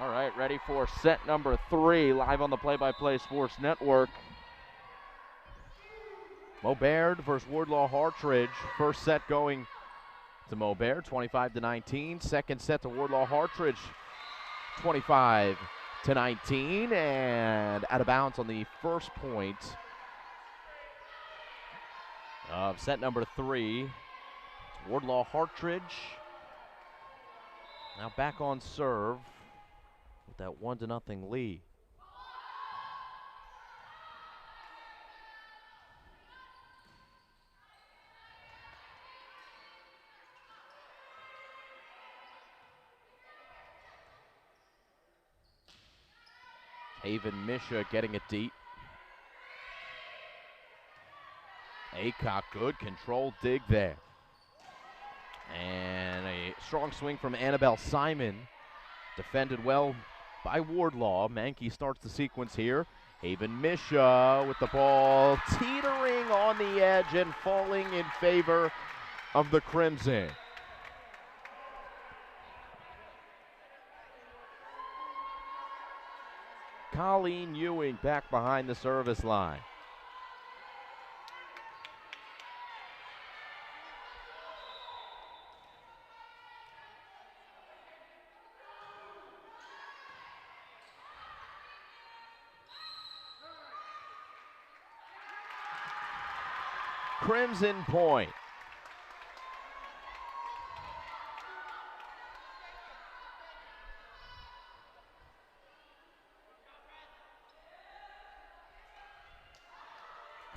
All right, ready for set number 3, live on the Play-by-Play Sports Network. Mo Baird versus Wardlaw-Hartridge. First set going to Mo Baird, 25-19. Second set to Wardlaw-Hartridge, 25-19. And out of bounds on the first point of set number 3. It's Wardlaw-Hartridge now back on serve with that 1-0 lead. Haven Misha getting it deep. Acock, good control dig there. And a strong swing from Annabelle Simon. Defended well by Wardlaw. Mankey starts the sequence here. Haven Misha with the ball teetering on the edge and falling in favor of the Crimson. Colleen Ewing back behind the service line. Crimson point.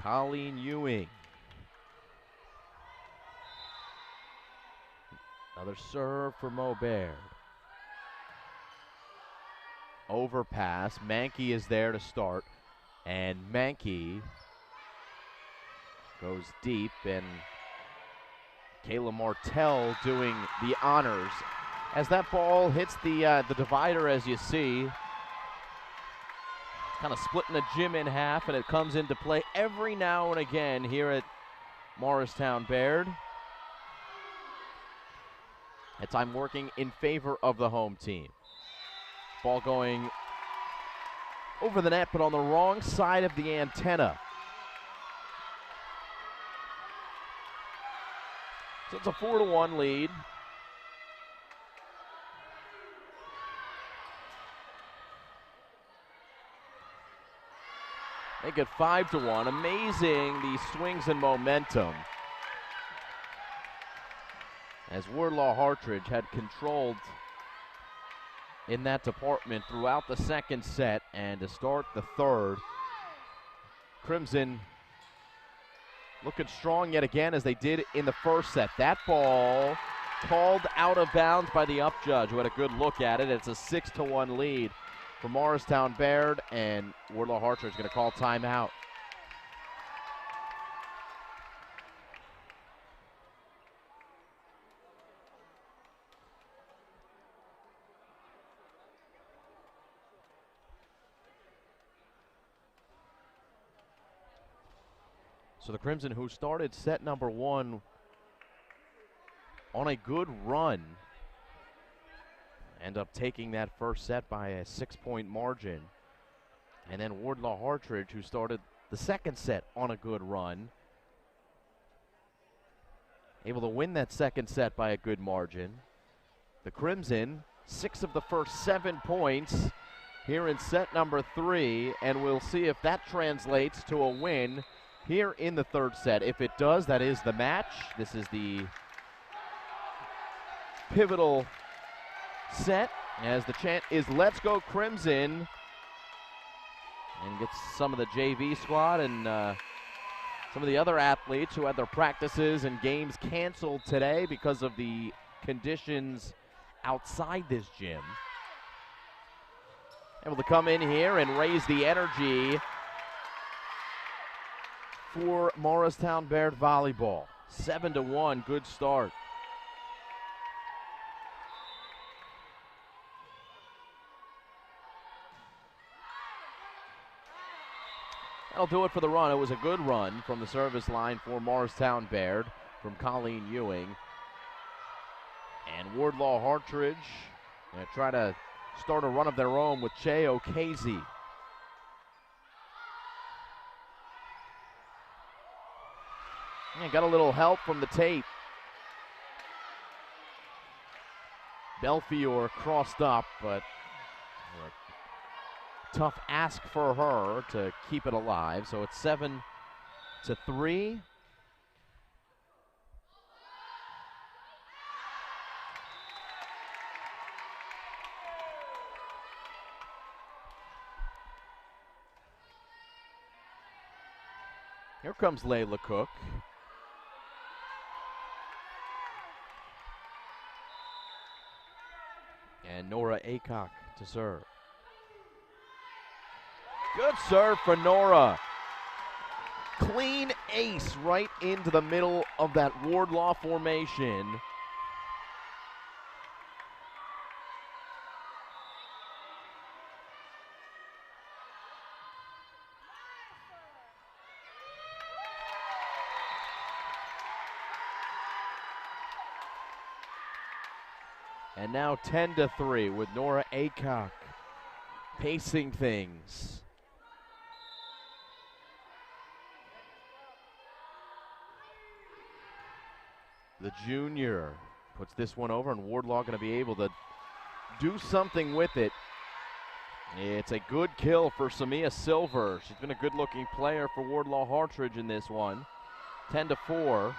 Colleen Ewing. Another serve for Beard. Overpass. Mankey is there to start. And Mankey goes deep, and Kayla Martell doing the honors as that ball hits the divider, as you see. Kind of splitting the gym in half, and it comes into play every now and again here at Morristown-Beard. That time working in favor of the home team. Ball going over the net, but on the wrong side of the antenna. So it's a 4-1 lead. Make it 5-1. Amazing, these swings and momentum. As Wardlaw-Hartridge had controlled in that department throughout the second set, and to start the third, Crimson looking strong yet again as they did in the first set. That ball called out of bounds by the up judge, who had a good look at it. It's a 6-1 lead for Morristown-Beard, and Wardlaw-Hartridge is going to call timeout. So the Crimson, who started set number one on a good run, end up taking that first set by a 6-point margin. And then Wardlaw-Hartridge, who started the second set on a good run, able to win that second set by a good margin. The Crimson, 6 of the first 7 points here in set number 3, and we'll see if that translates to a win here in the third set. If it does, that is the match. This is the pivotal set as the chant is "Let's go Crimson," and gets some of the JV squad and some of the other athletes who had their practices and games canceled today because of the conditions outside this gym, able to come in here and raise the energy for Morristown-Beard volleyball. 7-1, good start. That'll do it for the run. It was a good run from the service line for Morristown-Beard from Colleen Ewing. And Wardlaw-Hartridge going to try to start a run of their own with Che O'Casey. And got a little help from the tape. Belfiore crossed up, but a tough ask for her to keep it alive. So it's 7-3. Here comes Laila Cook. And Nora Aycock to serve. Good serve for Nora. Clean ace right into the middle of that Wardlaw formation. And now 10-3 with Nora Aycock pacing things. The junior puts this one over, and Wardlaw going to be able to do something with it. It's a good kill for Samia Silver. She's been a good-looking player for Wardlaw-Hartridge in this one. 10-4.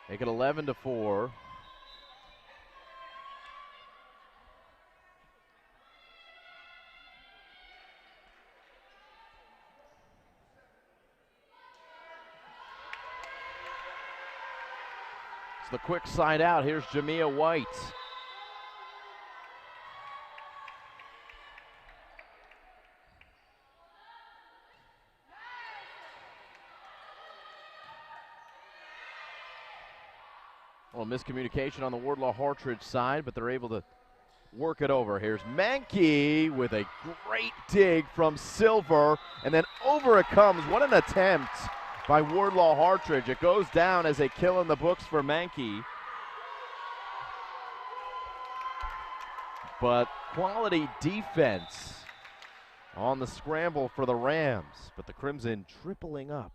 Make it 11-4. It's the quick side out. Here's Jamia White. Well, miscommunication on the Wardlaw-Hartridge side, but they're able to work it over. Here's Mankey with a great dig from Silver, and then over it comes. What an attempt by Wardlaw-Hartridge. It goes down as a kill in the books for Mankey. But quality defense on the scramble for the Rams, but the Crimson tripling up.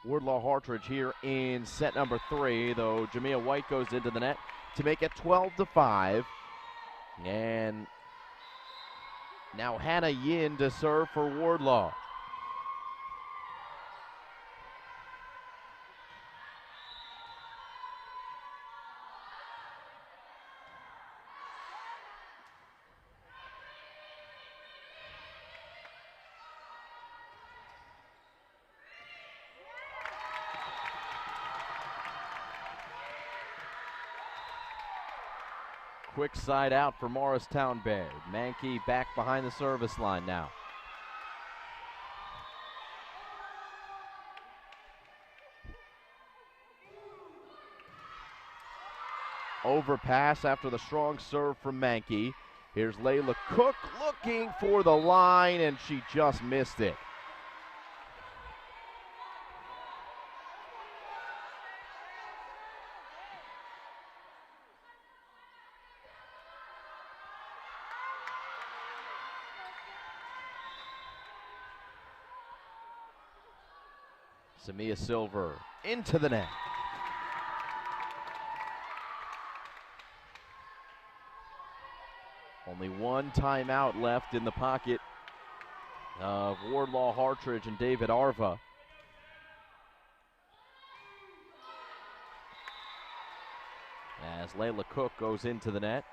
Wardlaw-Hartridge here in set number 3, though Jamia White goes into the net to make it 12-5. And now Hannah Yin to serve for Wardlaw. Quick side out for Morristown-Beard. Mankey back behind the service line now. Overpass after the strong serve from Mankey. Here's Laila Cook looking for the line, and she just missed it. Samia Silver into the net. Only one timeout left in the pocket of Wardlaw-Hartridge and David Arva. As Laila Cook goes into the net.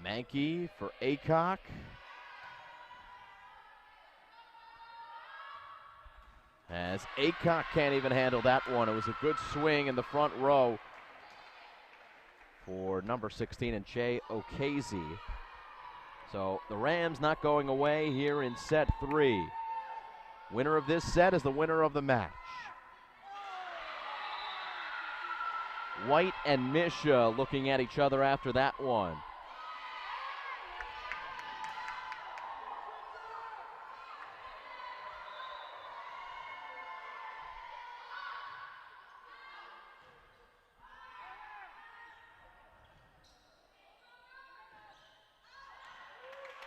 Mankey for Aycock. As Aycock can't even handle that one. It was a good swing in the front row for number 16 and Che Okazie. So the Rams not going away here in set 3. Winner of this set is the winner of the match. White and Misha looking at each other after that one.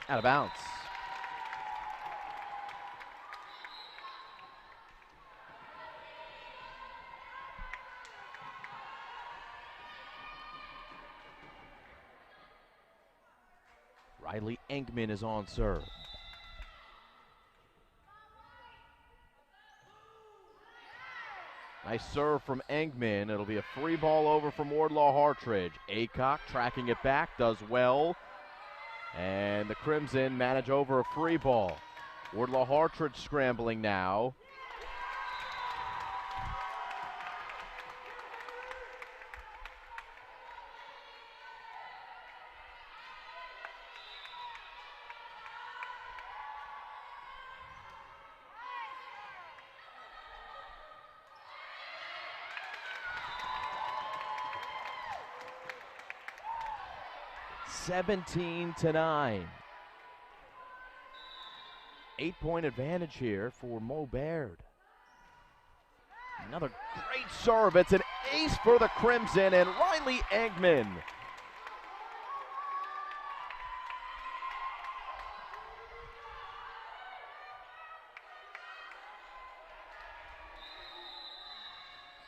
Out of bounds. Riley Engman is on serve. Nice serve from Engman. It'll be a free ball over from Wardlaw-Hartridge. Aycock tracking it back, does well. And the Crimson manage over a free ball. Wardlaw-Hartridge scrambling now. (17-9). 8-point advantage here for Beard. Another great serve. It's an ace for the Crimson and Riley Engman.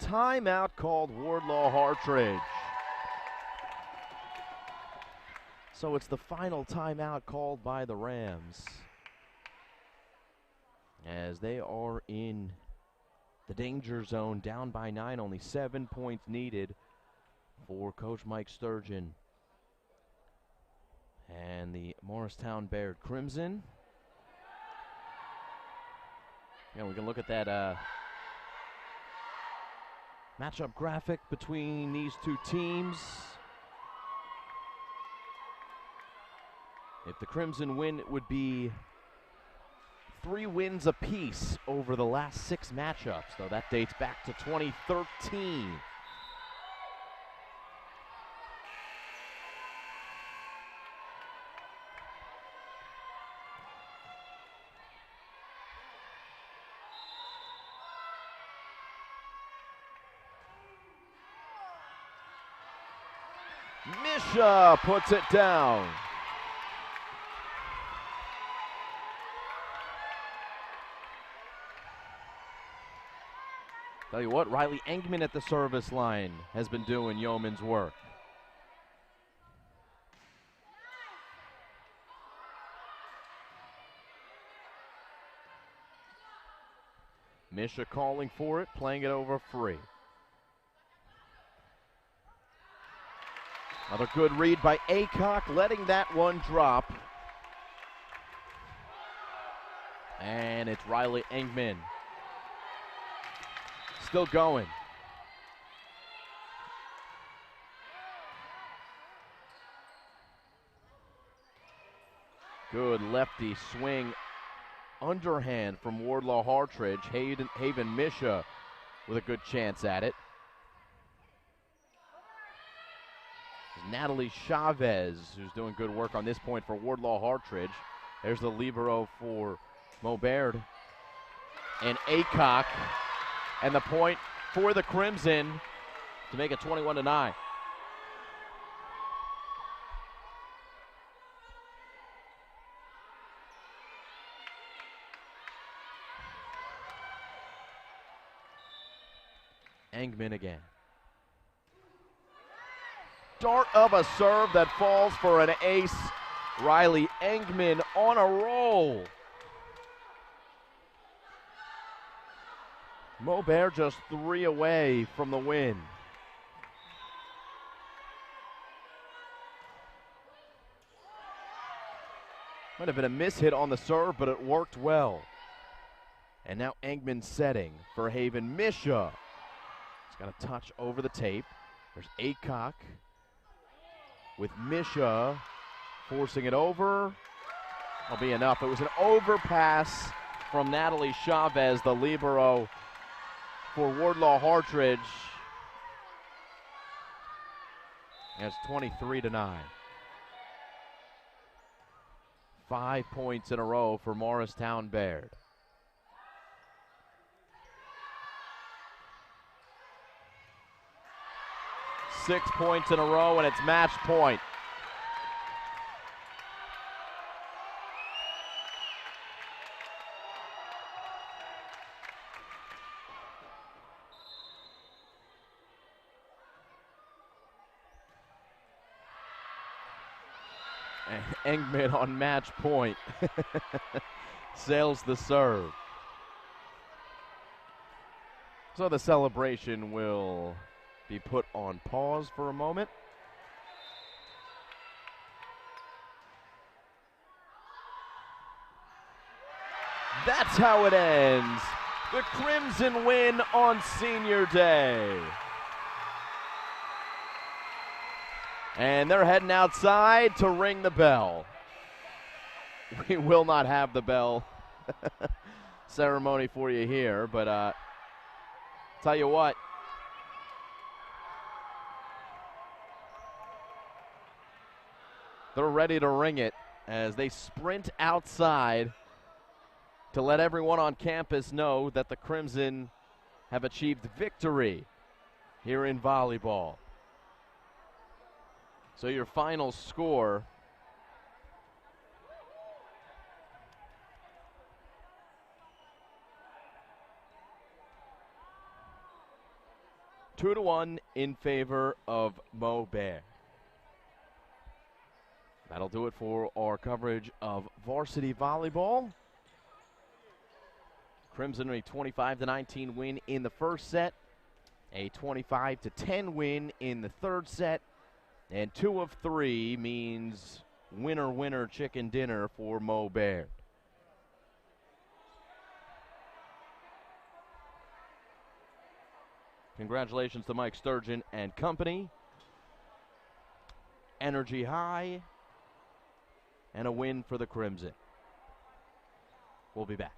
Timeout called Wardlaw-Hartridge. So it's the final timeout called by the Rams, as they are in the danger zone, down by 9, only 7 points needed for Coach Mike Sturgeon and the Morristown-Beard Crimson. Yeah, we can look at that matchup graphic between these two teams. If the Crimson win, it would be 3 wins apiece over the last 6 matchups, though that dates back to 2013. Misha puts it down. Tell you what, Riley Engman at the service line has been doing yeoman's work. Misha calling for it, playing it over free. Another good read by Acock, letting that one drop. And it's Riley Engman. Still going. Good lefty swing underhand from Wardlaw-Hartridge. Haven Misha with a good chance at it. Natalie Chavez, who's doing good work on this point for Wardlaw-Hartridge. There's the libero for Beard. And Acock. And the point for the Crimson to make it 21-9. Engman again. Dart of a serve that falls for an ace. Riley Engman on a roll. Beard just 3 away from the win. Might have been a mishit on the serve, but it worked well. And now Engman setting for Haven Misha. He's got a touch over the tape. There's Acock with Misha forcing it over. That'll be enough. It was an overpass from Natalie Chavez, the libero for Wardlaw-Hartridge. And it's 23-9. 5 points in a row for Morristown-Beard. Six points in a row, and it's match point. And Engman on match point. Sails the serve. So the celebration will be put on pause for a moment. That's how it ends. The Crimson win on Senior Day. And they're heading outside to ring the bell. We will not have the bell ceremony for you here, but tell you what, they're ready to ring it as they sprint outside to let everyone on campus know that the Crimson have achieved victory here in volleyball. So your final score, two to 1 in favor of Mo-Beard. That'll do it for our coverage of varsity volleyball. Crimson a 25-19 win in the first set, a 25-10 win in the third set, and 2 of 3 means winner, winner, chicken dinner for Mo-Beard. Congratulations to Mike Sturgeon and company. Energy high, and a win for the Crimson. We'll be back.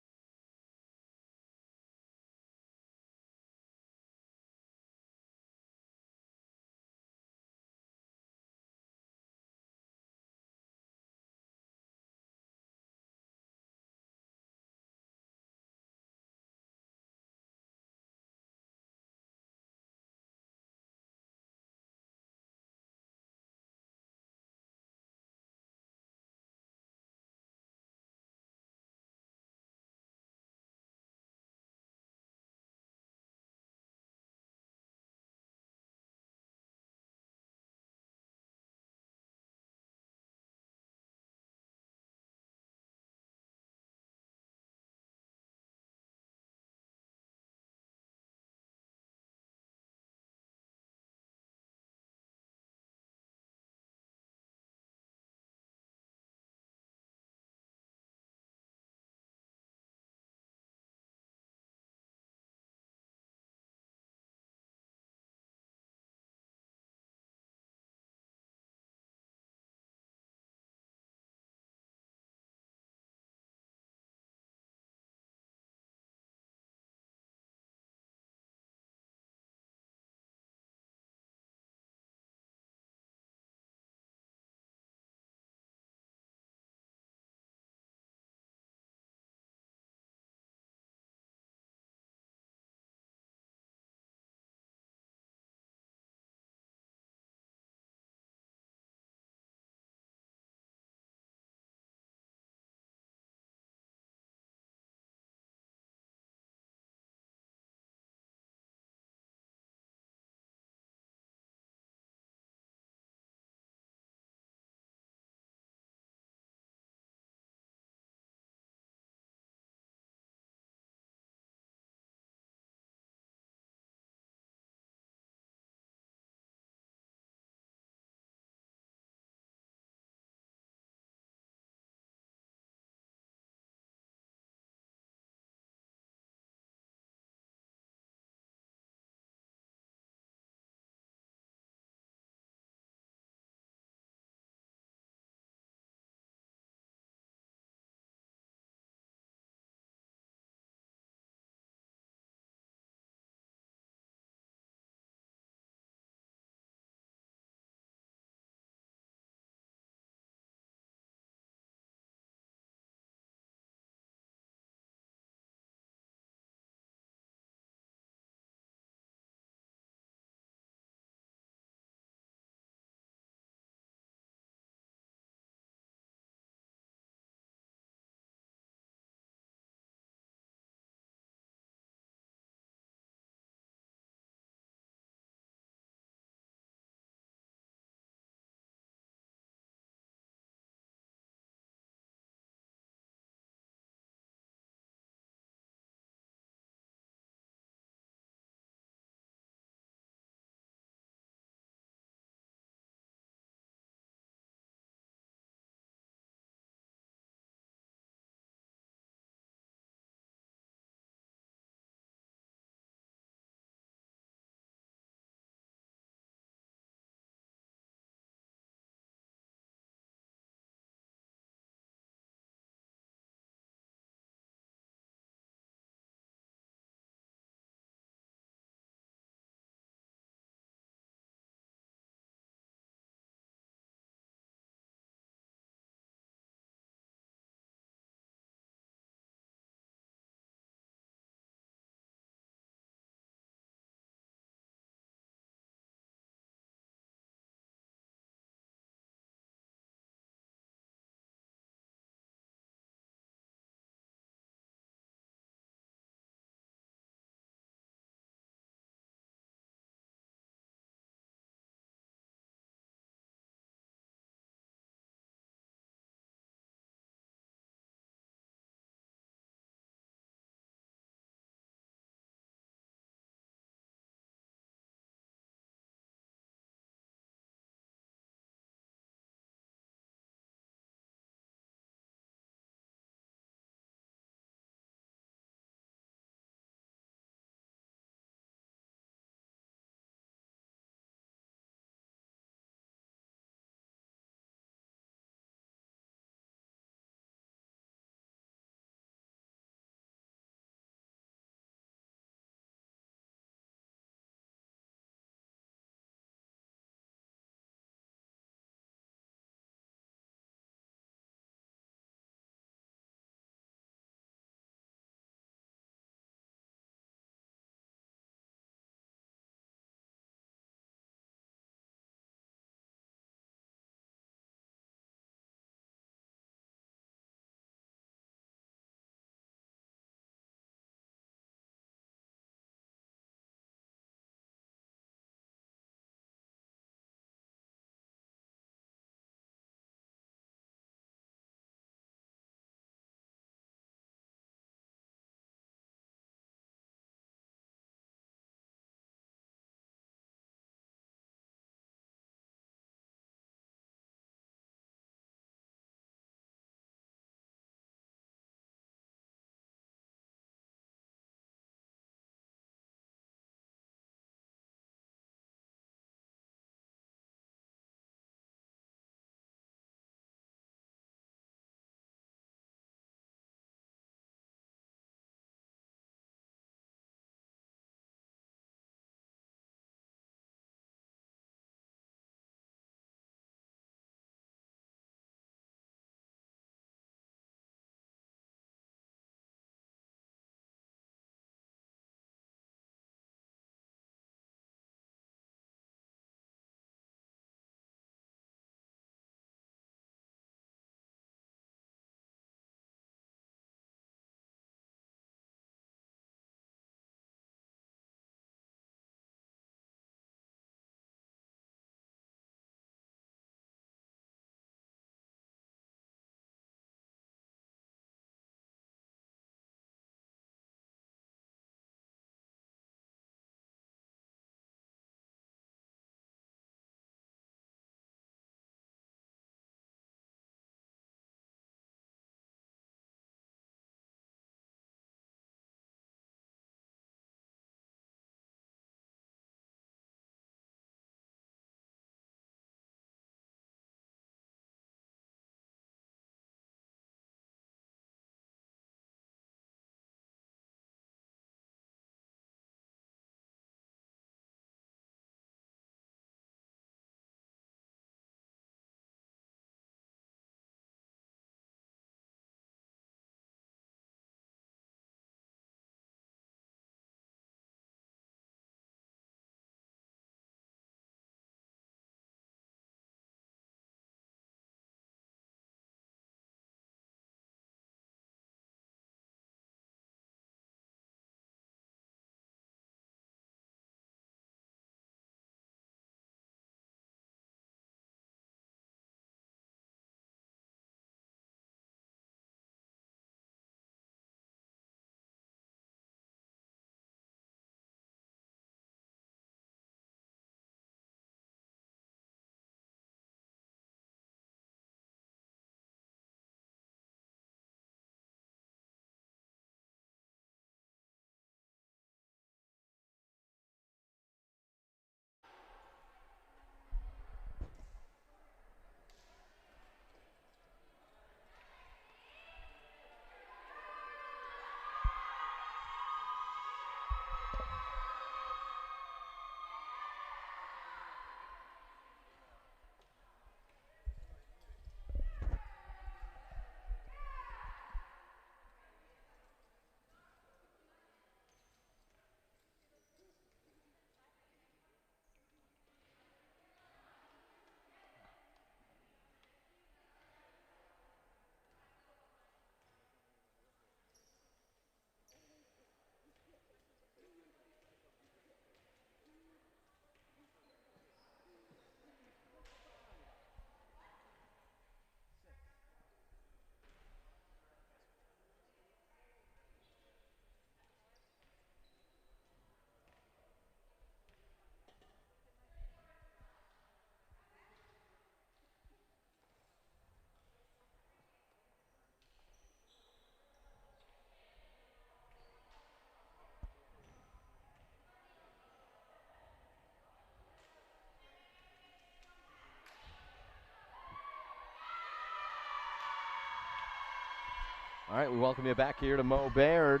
All right, we welcome you back here to Mo-Beard.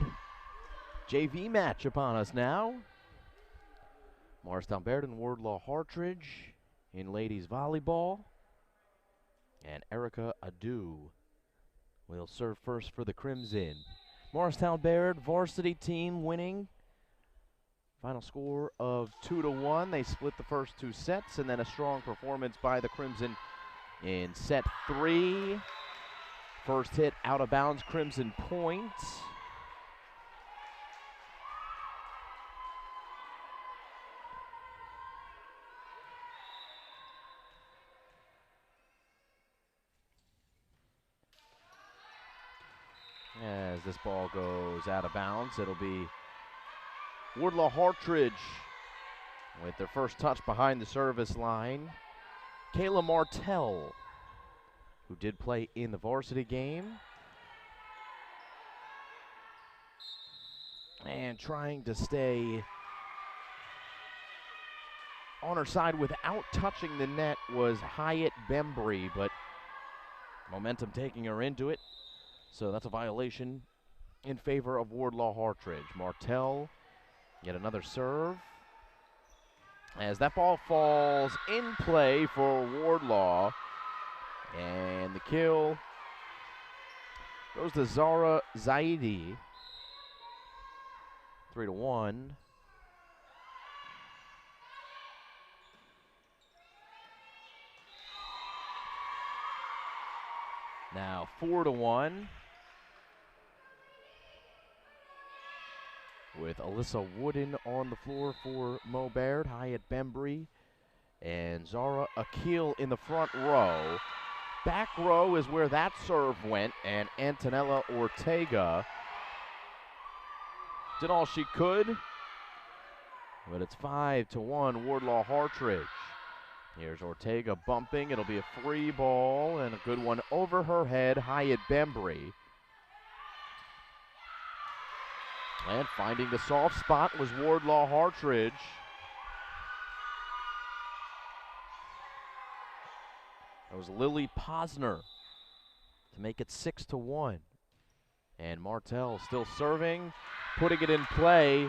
JV match upon us now. Morristown-Beard and Wardlaw-Hartridge in ladies volleyball. And Erica Adu will serve first for the Crimson. Morristown-Beard varsity team winning. Final score of 2-1. They split the first 2 sets, and then a strong performance by the Crimson in set 3. First hit out of bounds, Crimson point. As this ball goes out of bounds, it'll be Wardlaw-Hartridge with their first touch behind the service line. Kayla Martell, who did play in the varsity game. And trying to stay on her side without touching the net was Hyatt Bembry, but momentum taking her into it. So that's a violation in favor of Wardlaw-Hartridge. Martell, yet another serve. As that ball falls in play for Wardlaw. And the kill goes to Zara Zaidi. 3-1. Now 4-1. With Alyssa Wooden on the floor for Mo-Beard, Hyatt Bembry, and Zara Akil in the front row. Back row is where that serve went, and Antonella Ortega did all she could, but it's 5-1 Wardlaw-Hartridge. Here's Ortega bumping. It'll be a free ball and a good one over her head, Hyatt Bembry. And finding the soft spot was Wardlaw-Hartridge. That was Lily Posner to make it 6-1. And Martell still serving, putting it in play.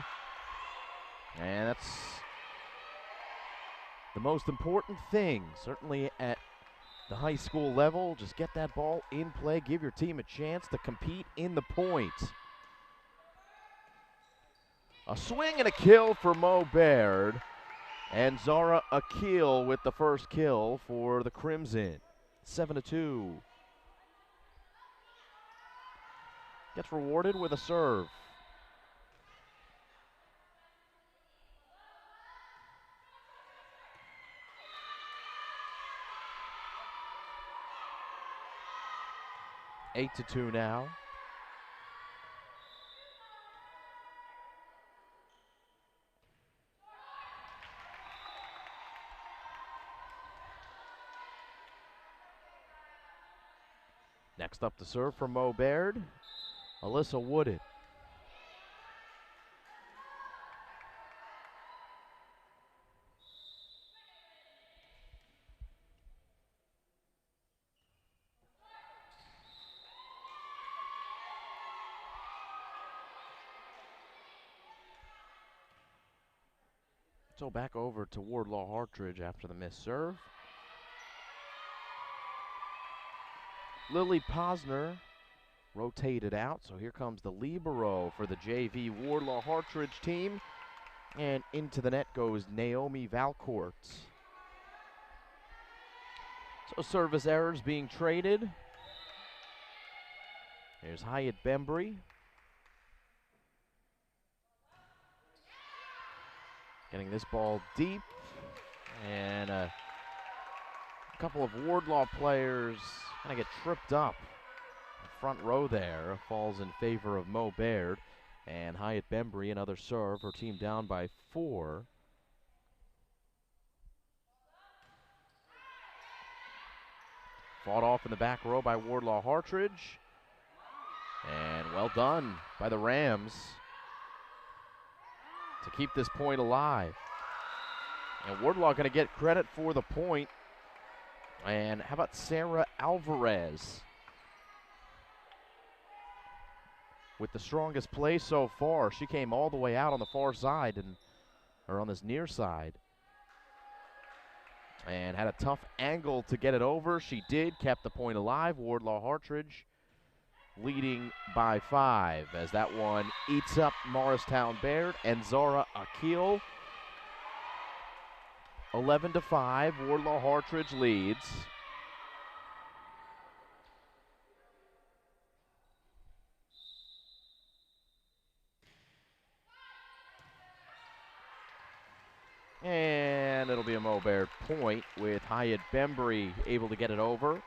And that's the most important thing, certainly at the high school level. Just get that ball in play, give your team a chance to compete in the points. A swing and a kill for Mo-Beard. And Zara Akil with the first kill for the Crimson. 7-2. Gets rewarded with a serve. Eight to 2 now. Next up to serve for Mo-Beard, Alyssa Wooden. So back over to Wardlaw-Hartridge after the missed serve. Lily Posner rotated out, so here comes the libero for the JV Wardlaw-Hartridge team. And into the net goes Naomi Valcourt. So service errors being traded. Here's Hyatt Bembry. Getting this ball deep. And a couple of Wardlaw players kind of get tripped up. The front row there falls in favor of Mo-Beard. And Hyatt Bembry, another serve. Her team down by 4. Fought off in the back row by Wardlaw-Hartridge. And well done by the Rams to keep this point alive. And Wardlaw going to get credit for the point. And how about Sarah Alvarez? with the strongest play so far. She came all the way out on the far side, or on this near side, and had a tough angle to get it over. She did, kept the point alive. Wardlaw-Hartridge leading by 5 as that one eats up Morristown-Beard and Zara Akil. 11-5, Wardlaw-Hartridge leads. And it'll be a Mo-Beard point with Hyatt Bembry able to get it over.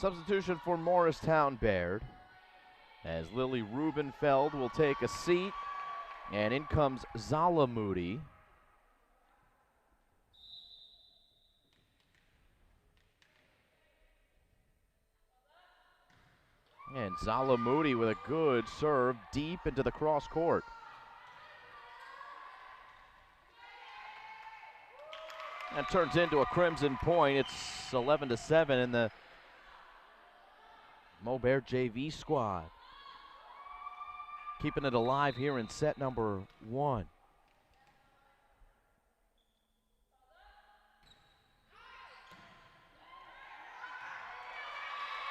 Substitution for Morristown-Beard as Lily Rubenfeld will take a seat, and in comes Zala Moody. And Zala Moody with a good serve deep into the cross court. That turns into a Crimson point. It's 11-7 in the Mo-Beard JV squad. Keeping it alive here in set number 1.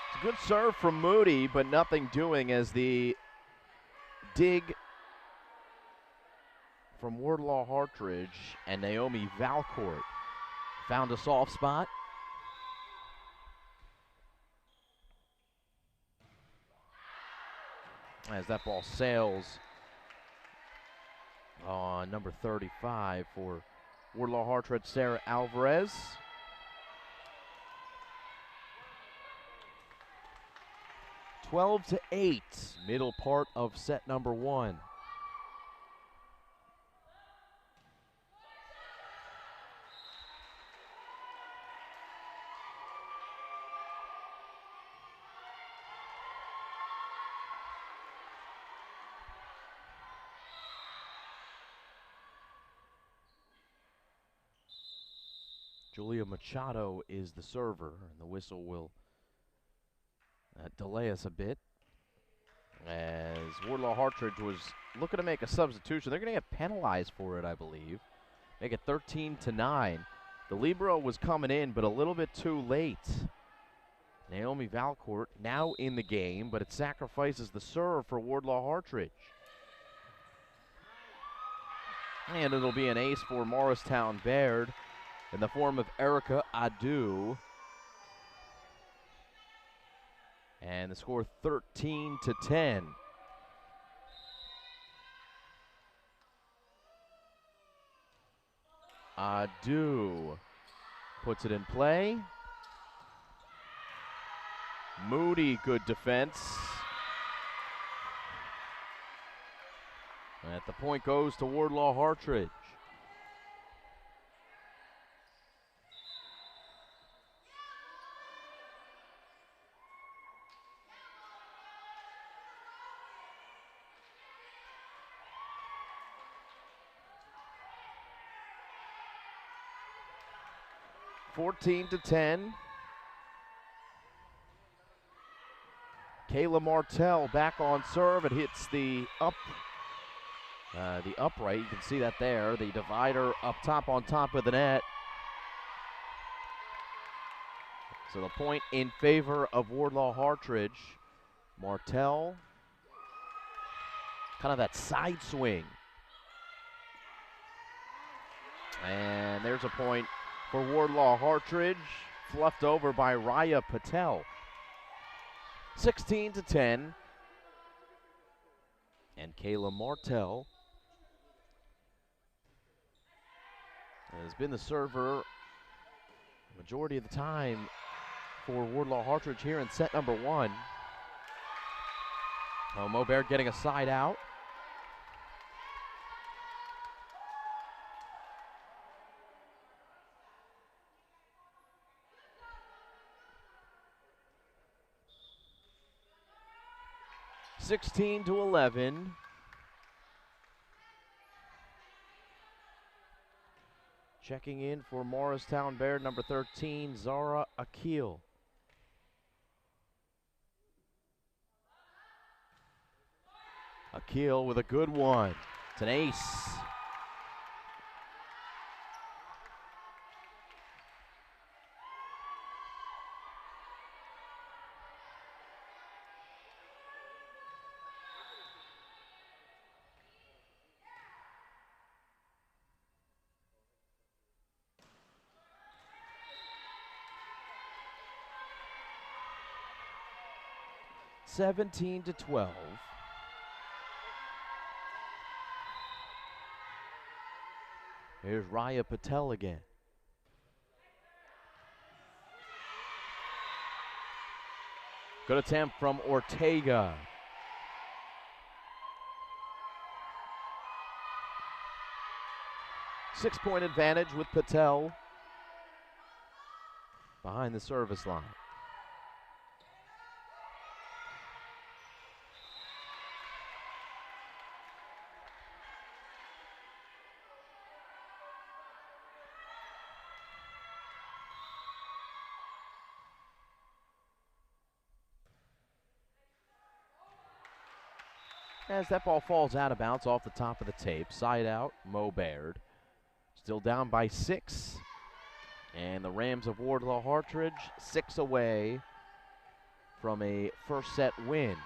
It's a good serve from Moody, but nothing doing as the dig from Wardlaw-Hartridge and Naomi Valcourt found a soft spot. As that ball sails on number 35 for Wardlaw-Hartridge, Sarah Alvarez. (12-8), middle part of set number 1. Julia Machado is the server, and the whistle will delay us a bit. As Wardlaw-Hartridge was looking to make a substitution. They're going to get penalized for it, I believe. Make it 13-9. The libero was coming in, but a little bit too late. Naomi Valcourt now in the game, but it sacrifices the serve for Wardlaw-Hartridge. And it'll be an ace for Morristown-Beard in the form of Erica Adu. And the score 13-10. Adu puts it in play. Moody, good defense. And the point goes to Wardlaw-Hartridge. (14-10). Kayla Martell back on serve. It hits the upright. You can see that there. The divider up top on top of the net. So the point in favor of Wardlaw-Hartridge. Martell, kind of that side swing. And there's a point for Wardlaw-Hartridge, fluffed over by Raya Patel. 16-10. And Kayla Martell has been the server majority of the time for Wardlaw-Hartridge here in set number 1. Mo-Beard getting a side out. (16-11). Checking in for Morristown-Beard, number 13, Zara Akil. Akil with a good one. It's an ace. (17 to 12). Here's Raya Patel again. Good attempt from Ortega. Six-point advantage with Patel behind the service line. As that ball falls out of bounds off the top of the tape, side out, Beard. Still down by 6. And the Rams of Wardlaw-Hartridge 6 away from a first set win.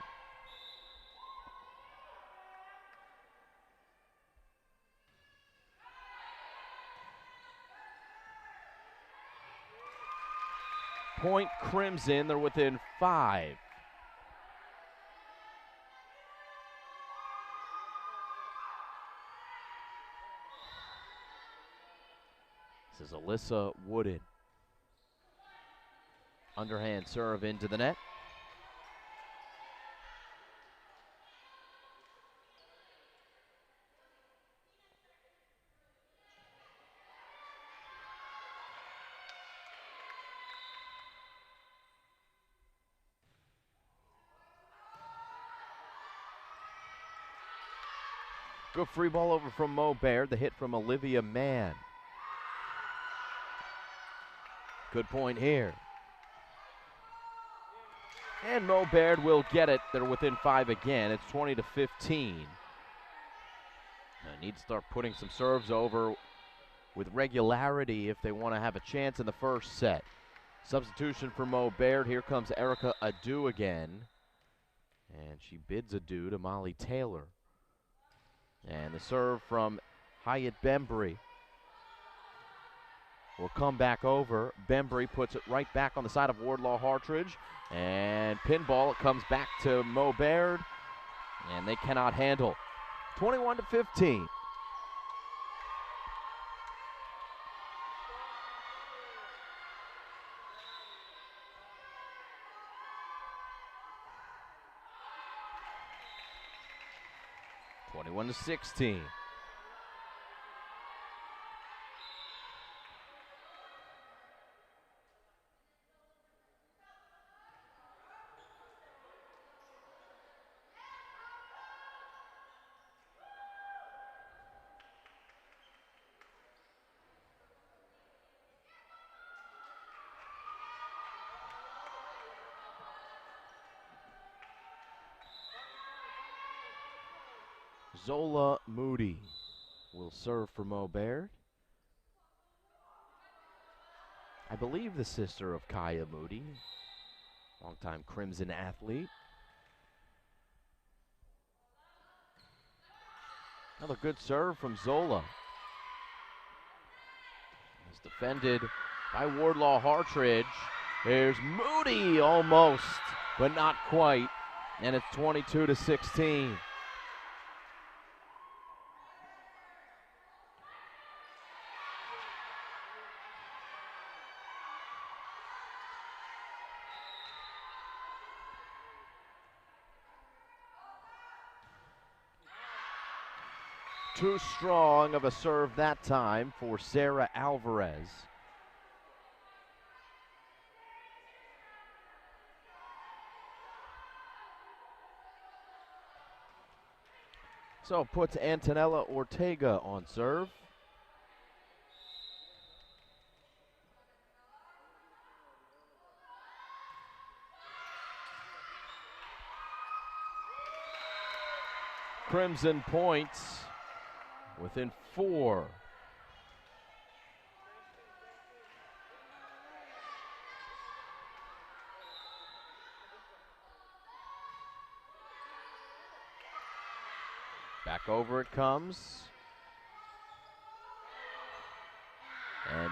Point Crimson, they're within 5. This is Alyssa Wooden. Underhand serve into the net. Good free ball over from Beard. The hit from Olivia Mann. Good point here. And Beard will get it. They're within 5 again. It's 20 to 15. They need to start putting some serves over with regularity if they want to have a chance in the first set. Substitution for Beard. Here comes Erica Adu again. And she bids adieu to Molly Taylor. And the serve from Hyatt Bembry will come back over. Bembry puts it right back on the side of Wardlaw-Hartridge. And pinball, it comes back to Beard. And they cannot handle. 21 to 15. (21 to 16). Zola Moody will serve for Beard. I believe the sister of Kaya Moody, longtime Crimson athlete. Another good serve from Zola. It's defended by Wardlaw-Hartridge. There's Moody almost, but not quite. And it's 22 to 16. Too strong of a serve that time for Sarah Alvarez. So puts Antonella Ortega on serve. Crimson points within 4. Back over it comes. And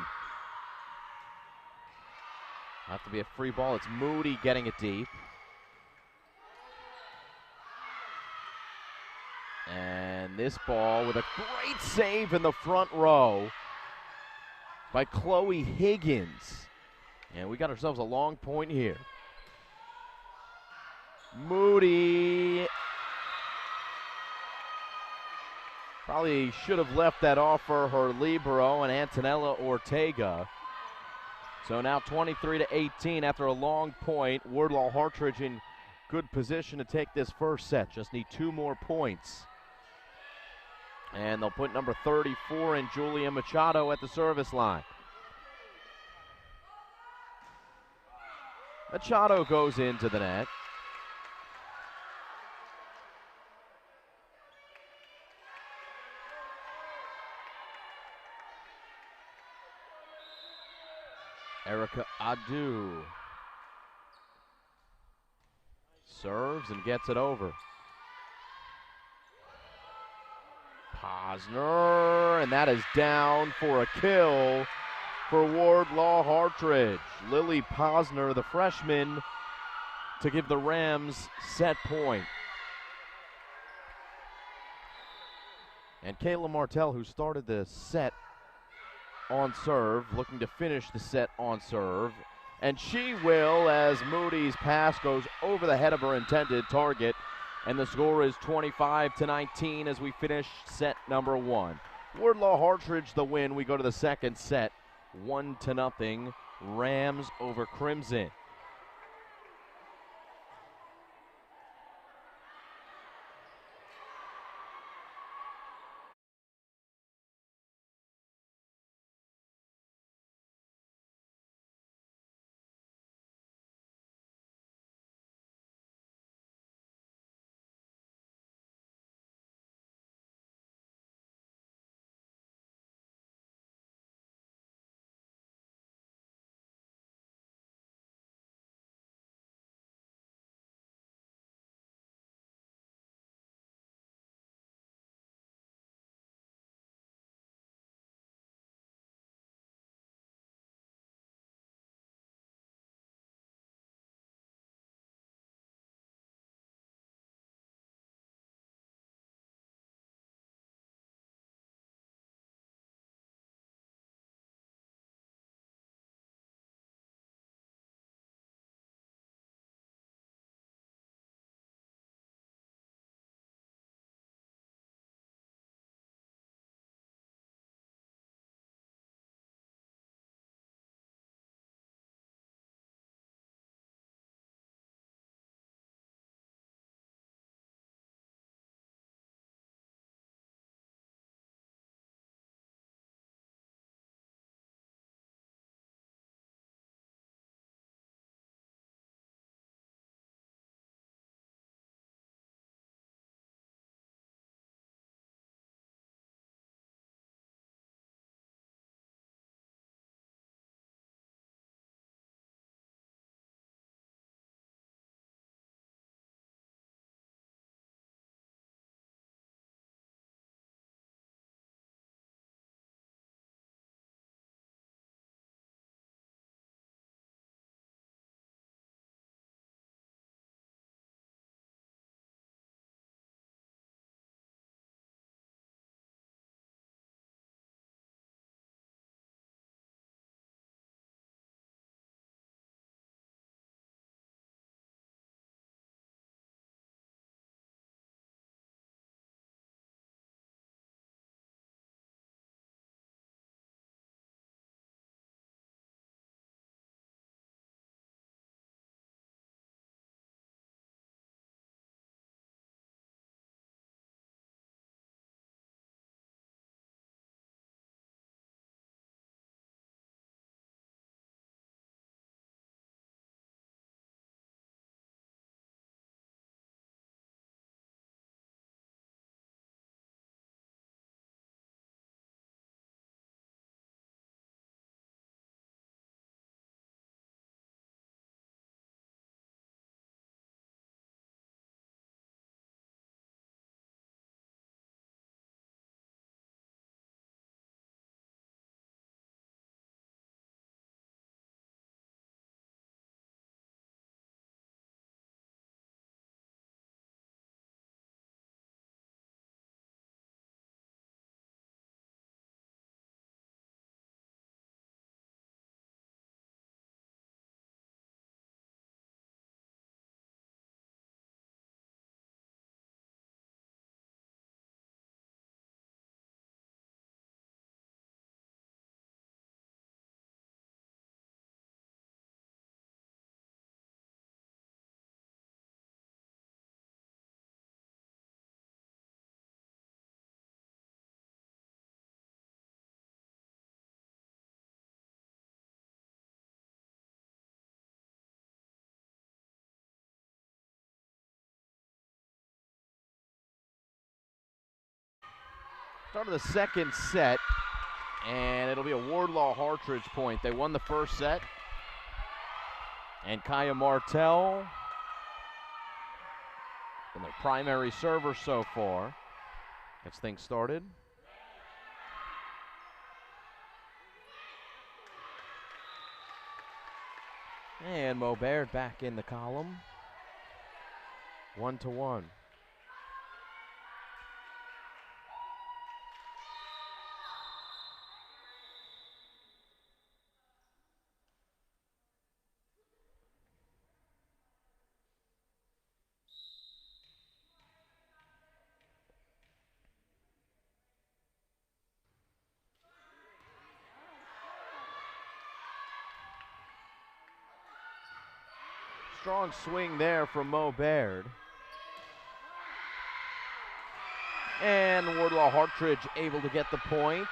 have to be a free ball. It's Moody getting it deep. And this ball with a great save in the front row by Chloe Higgins. And we got ourselves a long point here. Moody probably should have left that off for her libero and Antonella Ortega. So now 23-18 after a long point. Wardlaw-Hartridge in good position to take this first set. Just need 2 more points. And they'll put number 34 in Julia Machado at the service line. Machado goes into the net. Erica Adu serves and gets it over. Posner, and that is down for a kill for Wardlaw-Hartridge. Lily Posner, the freshman, to give the Rams set point. And Kayla Martell, who started the set on serve, looking to finish the set on serve. And she will, as Moody's pass goes over the head of her intended target. And the score is 25-19 as we finish set number 1. Wardlaw-Hartridge the win. We go to the second set, 1-0, Rams over Crimson. Start of the second set, and it'll be a Wardlaw-Hartridge point. They won the first set. And Kaya Martell, and their primary server so far, gets things started. And Mo Baird back in the column. 1-1. Strong swing there from Mo Baird. And Wardlaw-Hartridge able to get the point.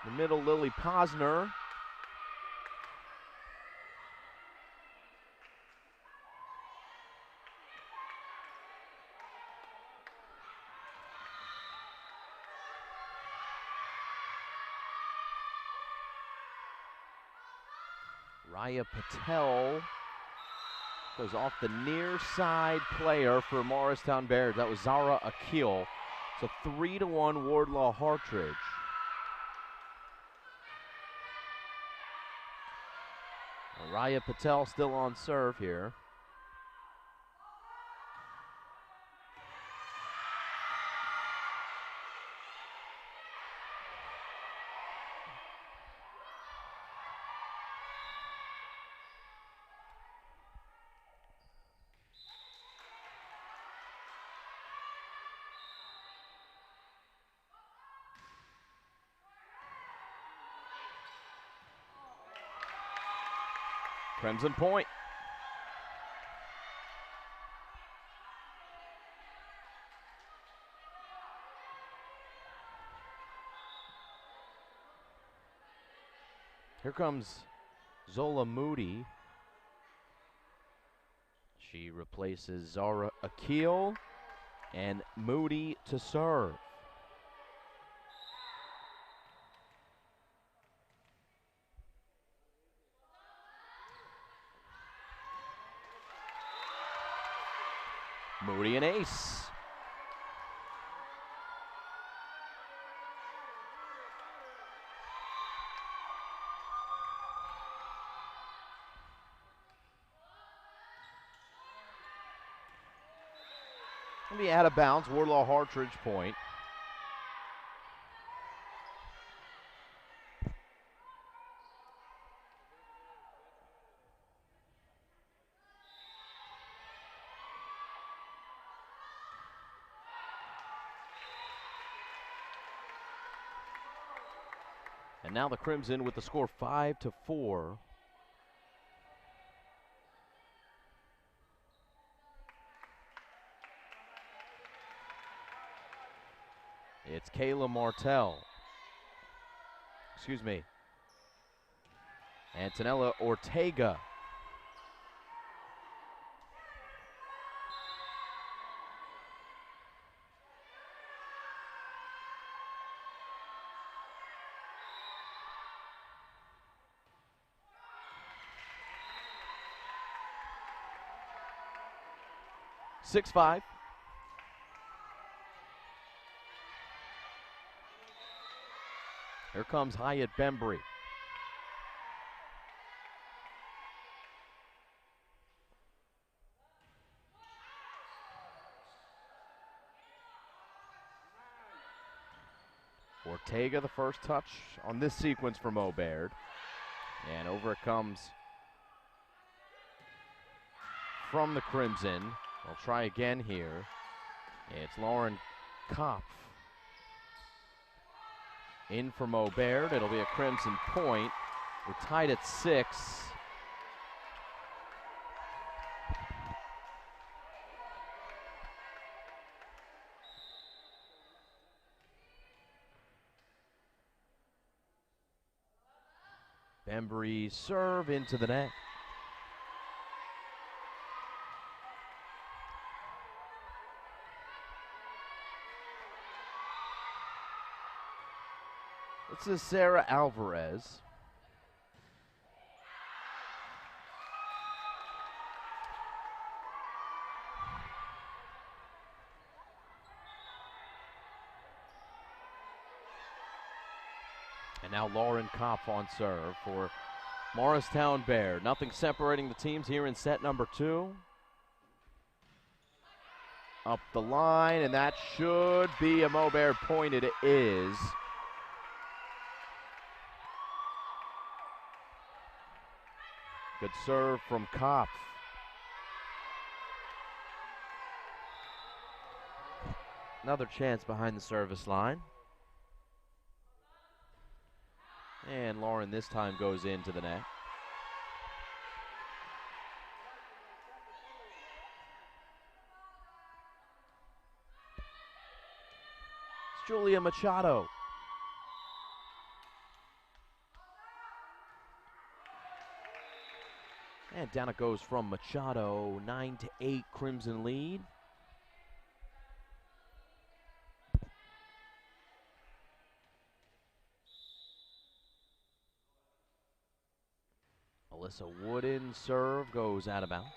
The middle, Lily Posner. Raya Patel goes off the near side player for Morristown-Beard. That was Zara Akil. So 3-1 Wardlaw-Hartridge. Raya Patel still on serve here. Crimson point. Here comes Zola Moody. She replaces Zara Akil, and Moody to serve. Moody an ace. It'll be out of bounds, Wardlaw-Hartridge point. And now the Crimson with the score 5-4. It's Kayla Martell. Excuse me. Antonella Ortega. Six-5. Here comes Hyatt Bembry. Ortega the first touch on this sequence for Mo Baird. And over it comes from the Crimson. They'll try again here. It's Lauren Kopf. In for Mo Baird. It'll be a Crimson point. We're tied at 6. Bembry serve into the net. This is Sarah Alvarez. And now Lauren Kopf on serve for Morristown-Beard. Nothing separating the teams here in set number 2. Up the line, and that should be a Mo-Beard point. It is. Good serve from Kopf. Another chance behind the service line. And Lauren this time goes into the net. It's Julia Machado. And down it goes from Machado, 9-8 Crimson lead. Alyssa Wooden serve goes out of bounds.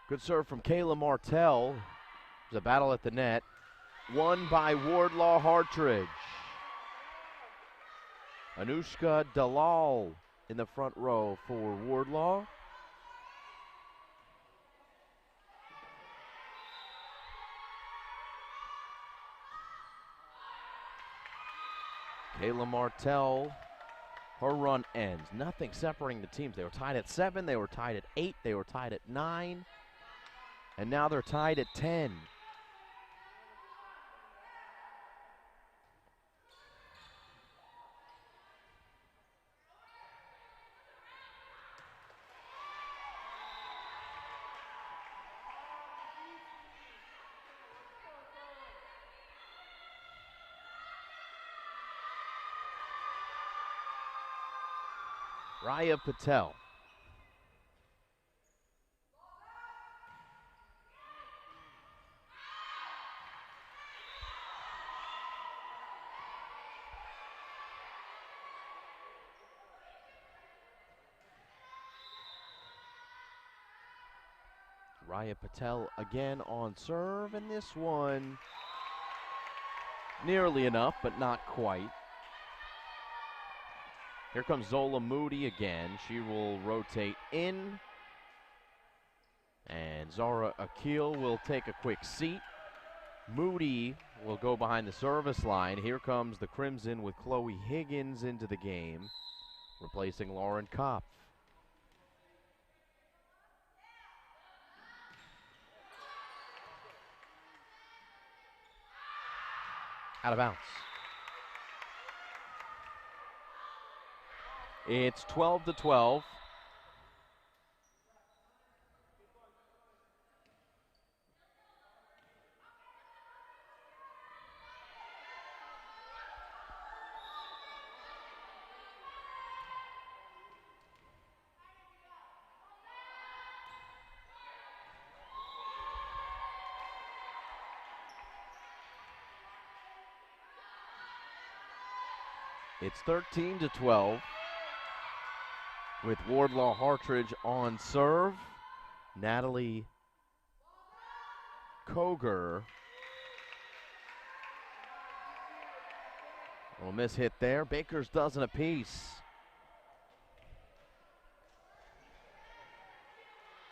Good serve from Kayla Martell. There's a battle at the net. Won by Wardlaw-Hartridge. Anushka Dalal in the front row for Wardlaw. Kayla Martell, her run ends. Nothing separating the teams. They were tied at 7, they were tied at 8, they were tied at 9, and now they're tied at 10. Raya Patel. Raya Patel again on serve, and this one nearly enough, but not quite. Here comes Zola Moody again. She will rotate in. And Zara Akil will take a quick seat. Moody will go behind the service line. Here comes the Crimson with Chloe Higgins into the game, replacing Lauren Kopf. Out of bounds. It's 12-12. It's 13-12. With Wardlaw-Hartridge on serve. Natalie Koger. Little miss hit there. Baker's dozen apiece.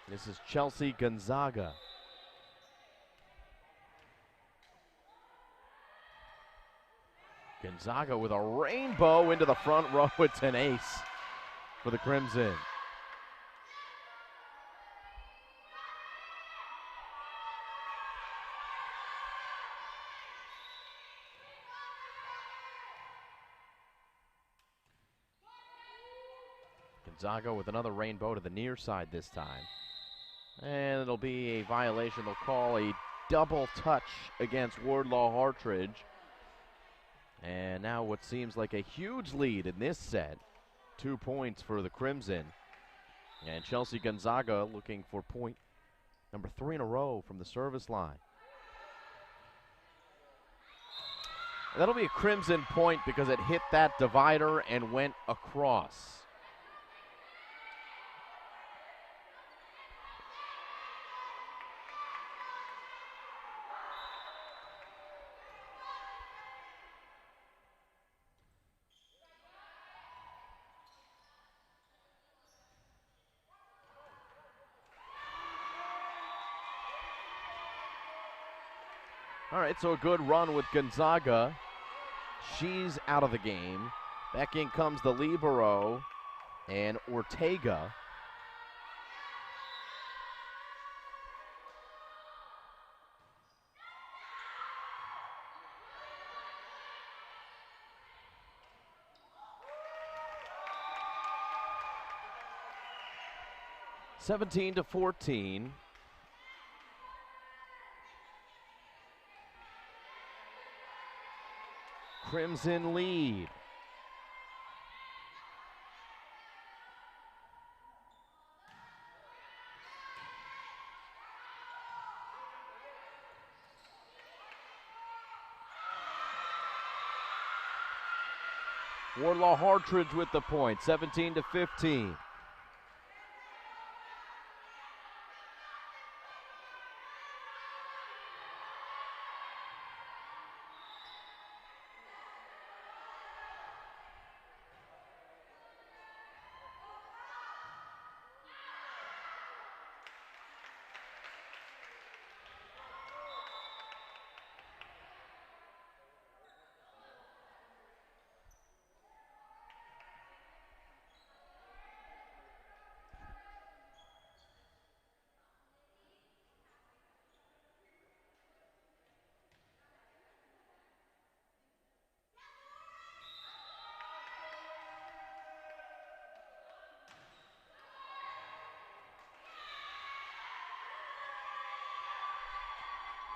This is Chelsea Gonzaga. Gonzaga with a rainbow into the front row. It's an ace for the Crimson. Gonzaga with another rainbow to the near side this time. And it'll be a violation. They'll call a double touch against Wardlaw-Hartridge. And now what seems like a huge lead in this set. 2 points for the Crimson. And Chelsea Gonzaga looking for point number 3 in a row from the service line. And that'll be a Crimson point because it hit that divider and went across. All right, so a good run with Gonzaga. She's out of the game. Back in comes the libero and Ortega. (17-14). Crimson lead. Wardlaw-Hartridge with the point, 17-15.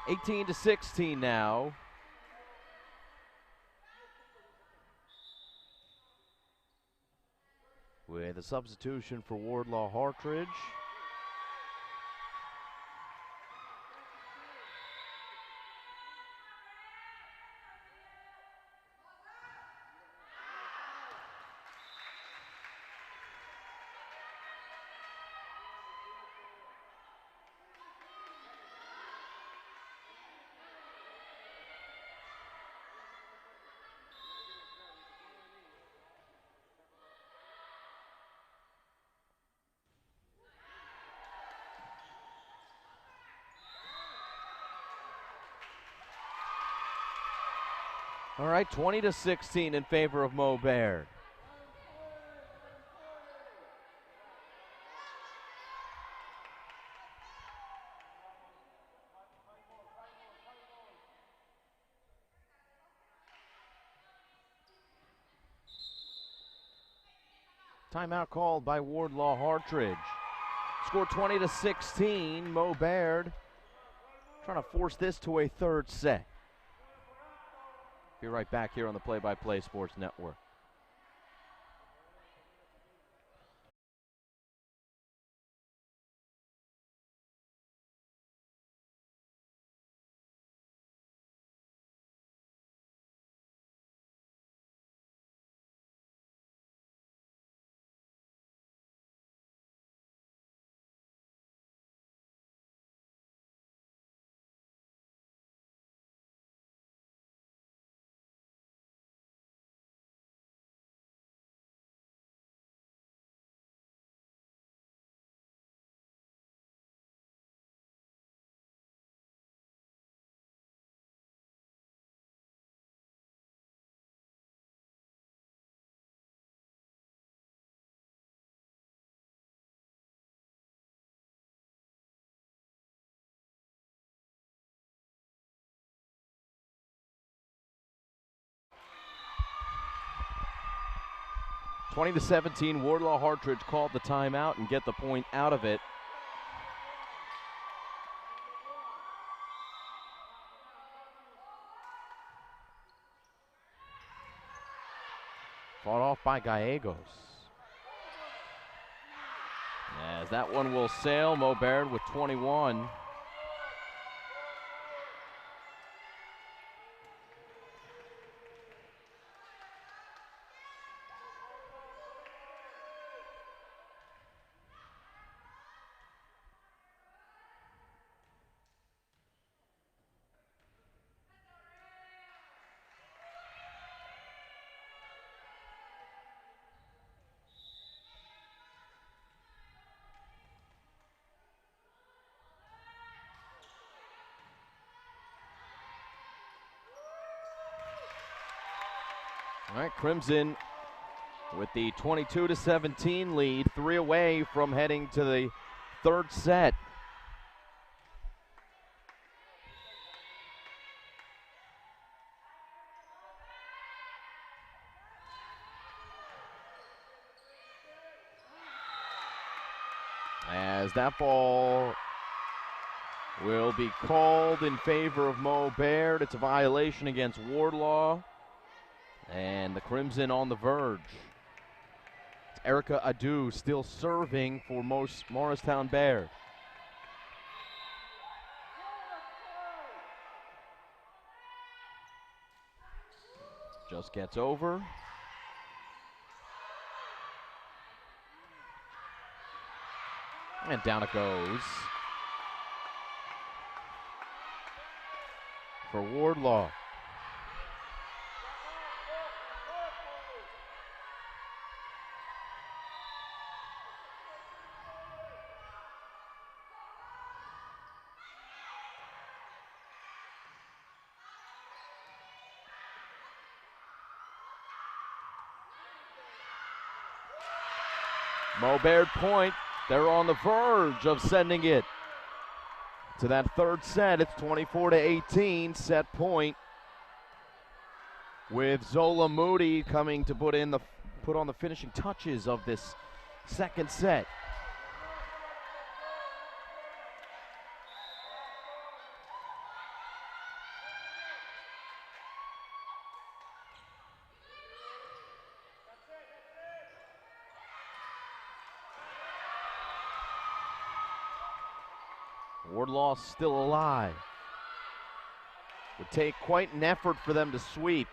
(18-16) now. With a substitution for Wardlaw-Hartridge. All right, 20-16 in favor of Mo Baird. Timeout called by Wardlaw-Hartridge. Score 20-16. Mo Baird trying to force this to a third set. Be right back here on the Play-by-Play Sports Network. (20-17), Wardlaw-Hartridge called the timeout and get the point out of it. by Gallegos. As that one will sail, Mo Baird with 21. All right, Crimson with the 22-17 lead, 3 away from heading to the third set. As that ball will be called in favor of Mo Baird. It's a violation against Wardlaw. And the Crimson on the verge. It's Erica Adu still serving for Morristown-Beard. Just gets over. And down it goes for Wardlaw. Mo Baird point. They're on the verge of sending it to that third set. It's 24-18, set point. With Zola Moody coming to put on the finishing touches of this second set. Wardlaw still alive. Would take quite an effort for them to sweep.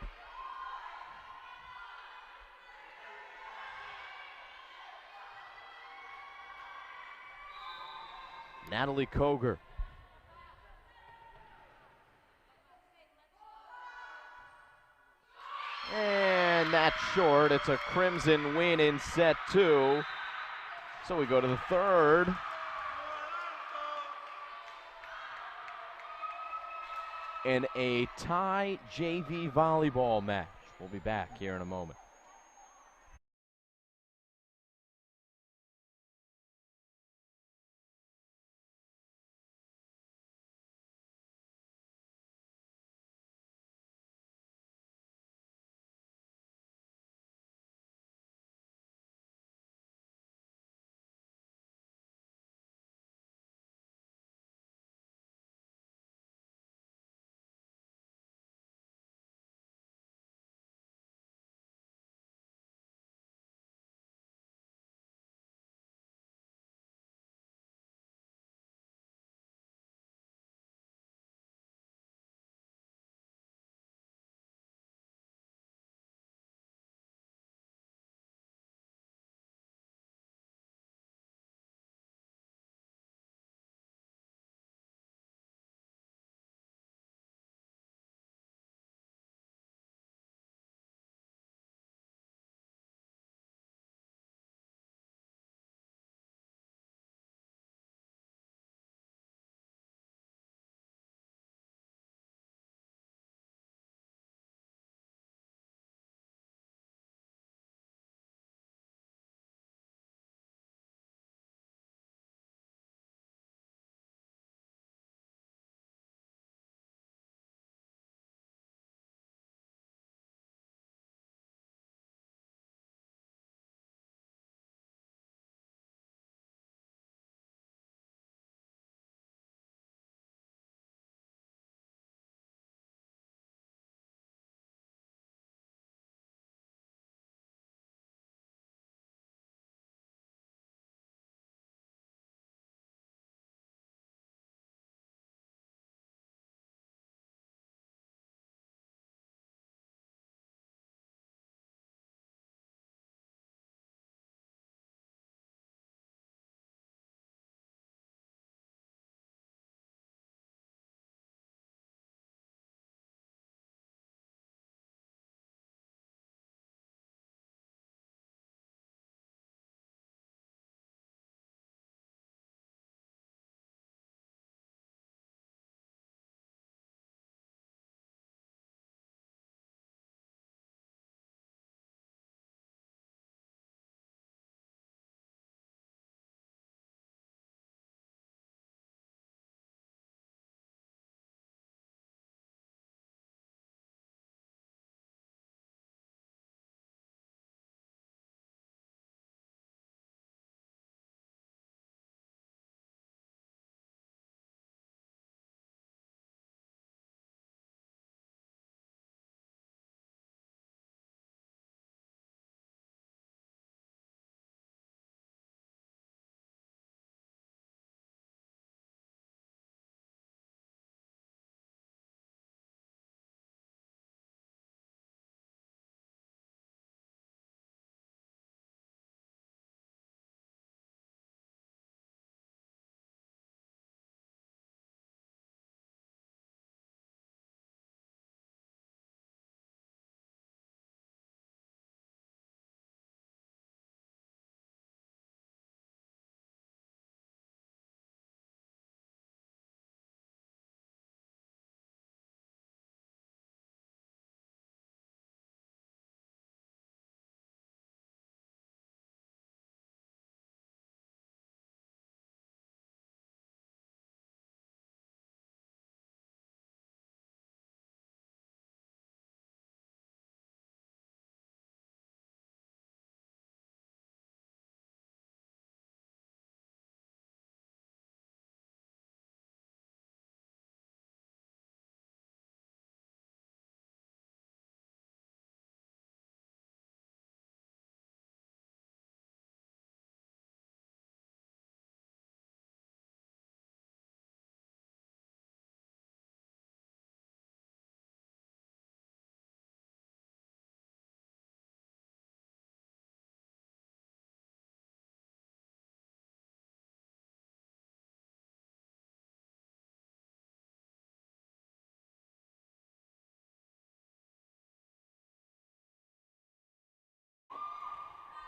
Natalie Koger. And that's short. It's a Crimson win in set 2. So we go to the third. In a tie JV volleyball match. We'll be back here in a moment.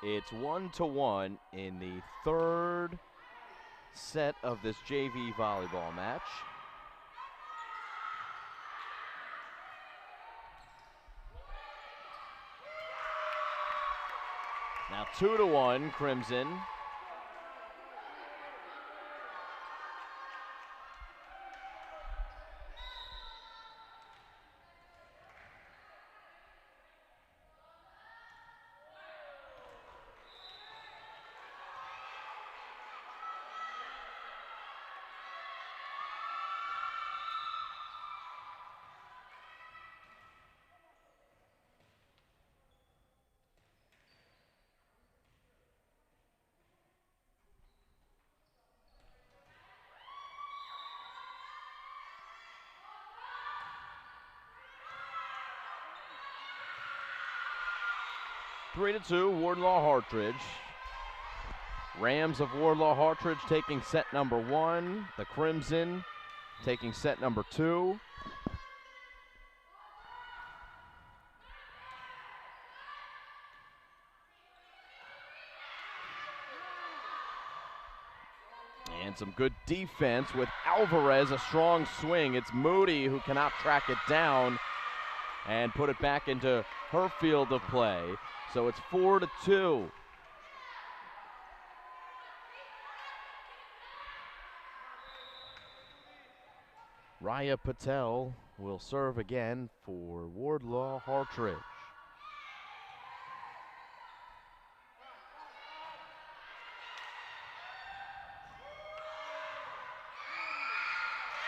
It's 1-1 in the third set of this JV volleyball match. Now 2-1 Crimson. Three to two, Wardlaw-Hartridge. Rams of Wardlaw-Hartridge taking set number 1. The Crimson taking set number 2. And some good defense with Alvarez, a strong swing. It's Moody who cannot track it down and put it back into her field of play. So it's 4-2. Raya Patel will serve again for Wardlaw-Hartridge.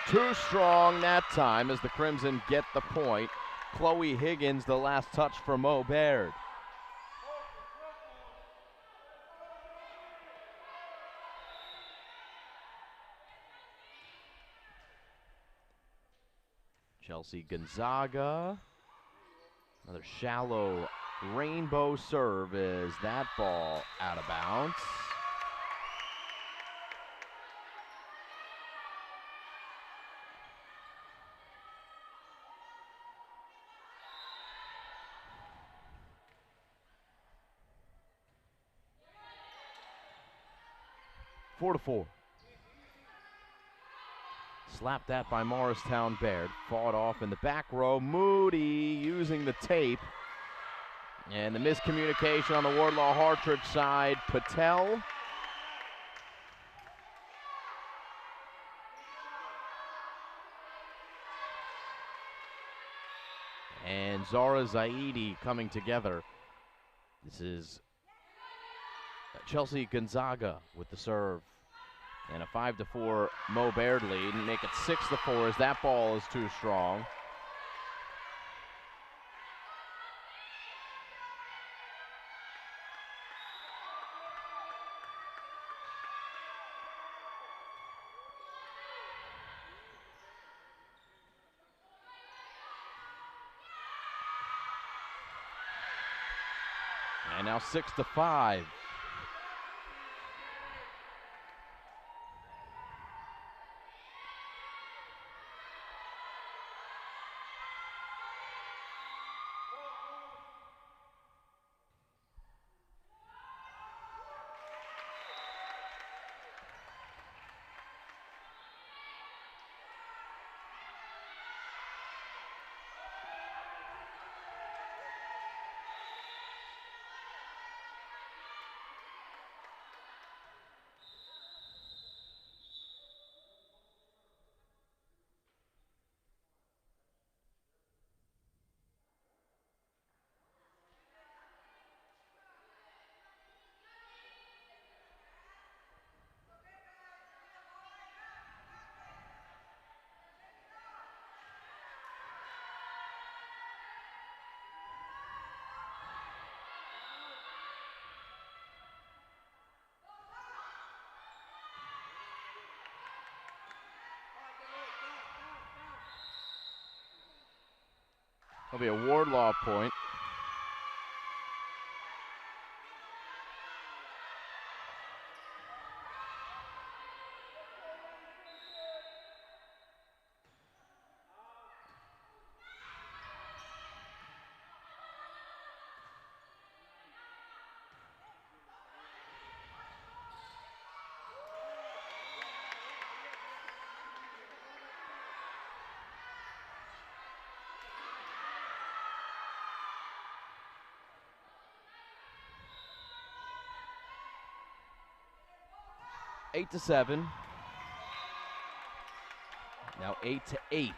Too strong that time as the Crimson get the point. Chloe Higgins, the last touch for Mo Baird. Chelsea Gonzaga. Another shallow rainbow serve as that ball out of bounds. Four to four. Slapped that by Morristown-Beard. Fought off in the back row. Moody using the tape. And the miscommunication on the Wardlaw-Hartridge side. Patel. And Zara Zaidi coming together. This is Chelsea Gonzaga with the serve. And a 5-4 Mo Baird lead, and make it 6-4 as that ball is too strong. And now 6-5. That'll be a Wardlaw point. 8-7. Now 8-8.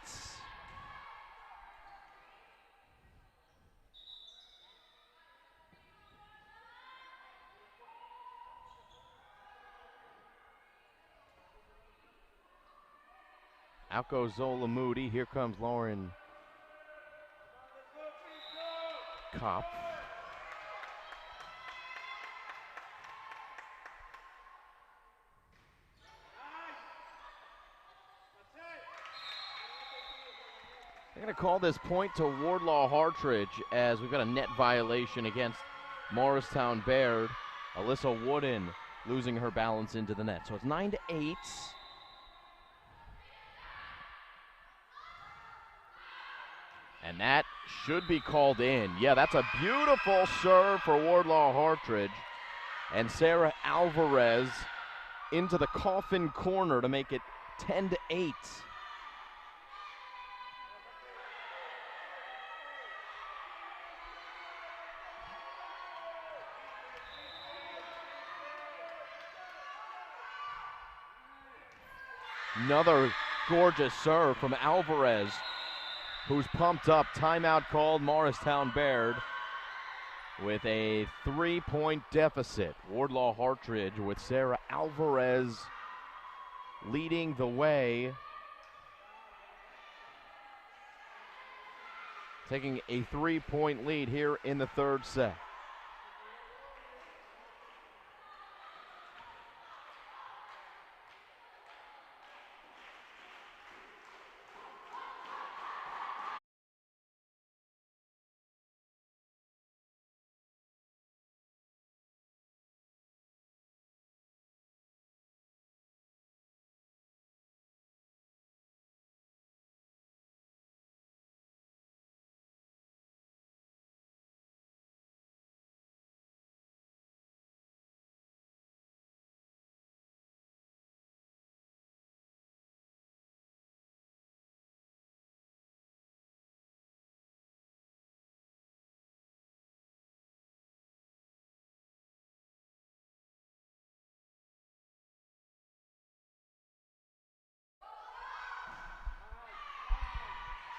Out goes Zola Moody. Here comes Lauren Kopp. They're going to call this point to Wardlaw-Hartridge as we've got a net violation against Morristown-Beard. Alyssa Wooden losing her balance into the net. So it's 9-8. And that should be called in. Yeah, that's a beautiful serve for Wardlaw-Hartridge. And Sarah Alvarez into the coffin corner to make it 10-8. Another gorgeous serve from Alvarez, who's pumped up. Timeout called, Morristown-Beard with a 3-point deficit. Wardlaw-Hartridge with Sarah Alvarez leading the way, taking a 3-point lead here in the third set.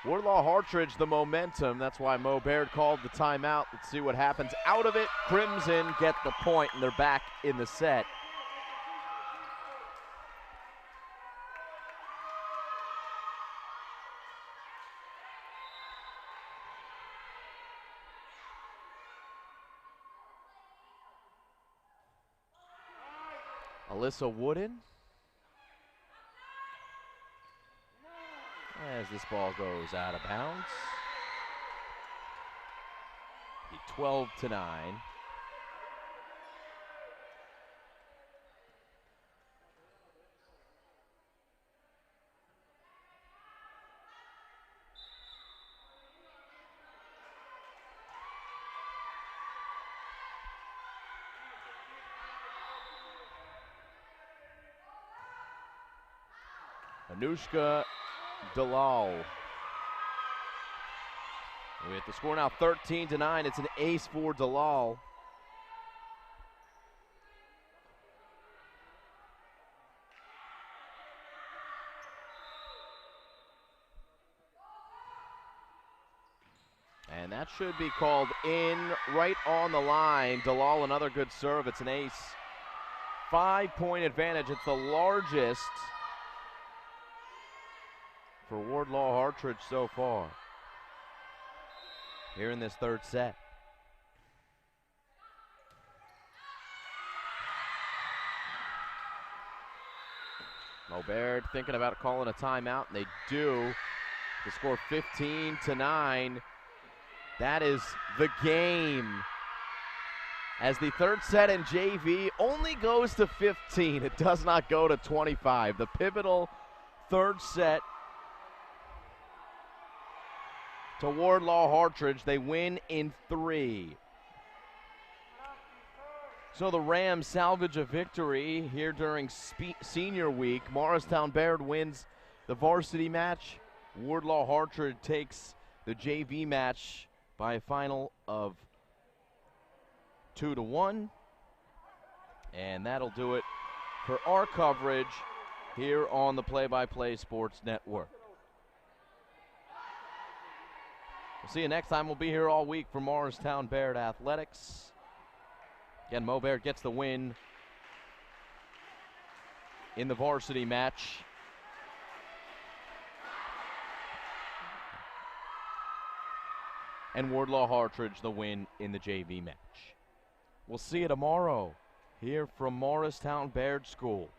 Wardlaw-Hartridge, the momentum. That's why Mo Baird called the timeout. Let's see what happens out of it. Crimson get the point, and they're back in the set. Alyssa Wooden. As this ball goes out of bounds. 12-9. Anushka Dalal with the score now 13-9. It's an ace for Dalal. And that should be called in right on the line. Dalal, another good serve. It's an ace. 5-point advantage. It's the largest for Wardlaw-Hartridge so far here in this third set. Mo Baird thinking about calling a timeout, and they do. The score 15-9. That is the game. As the third set in JV only goes to 15. It does not go to 25. The pivotal third set to Wardlaw-Hartridge. They win in 3. So the Rams salvage a victory here during senior week. Morristown-Beard wins the varsity match. Wardlaw-Hartridge takes the JV match by a final of 2-1. And that'll do it for our coverage here on the Play-by-Play Sports Network. We'll see you next time. We'll be here all week for Morristown-Beard Athletics. Again, Mo Baird gets the win in the varsity match. And Wardlaw-Hartridge the win in the JV match. We'll see you tomorrow here from Morristown-Beard School.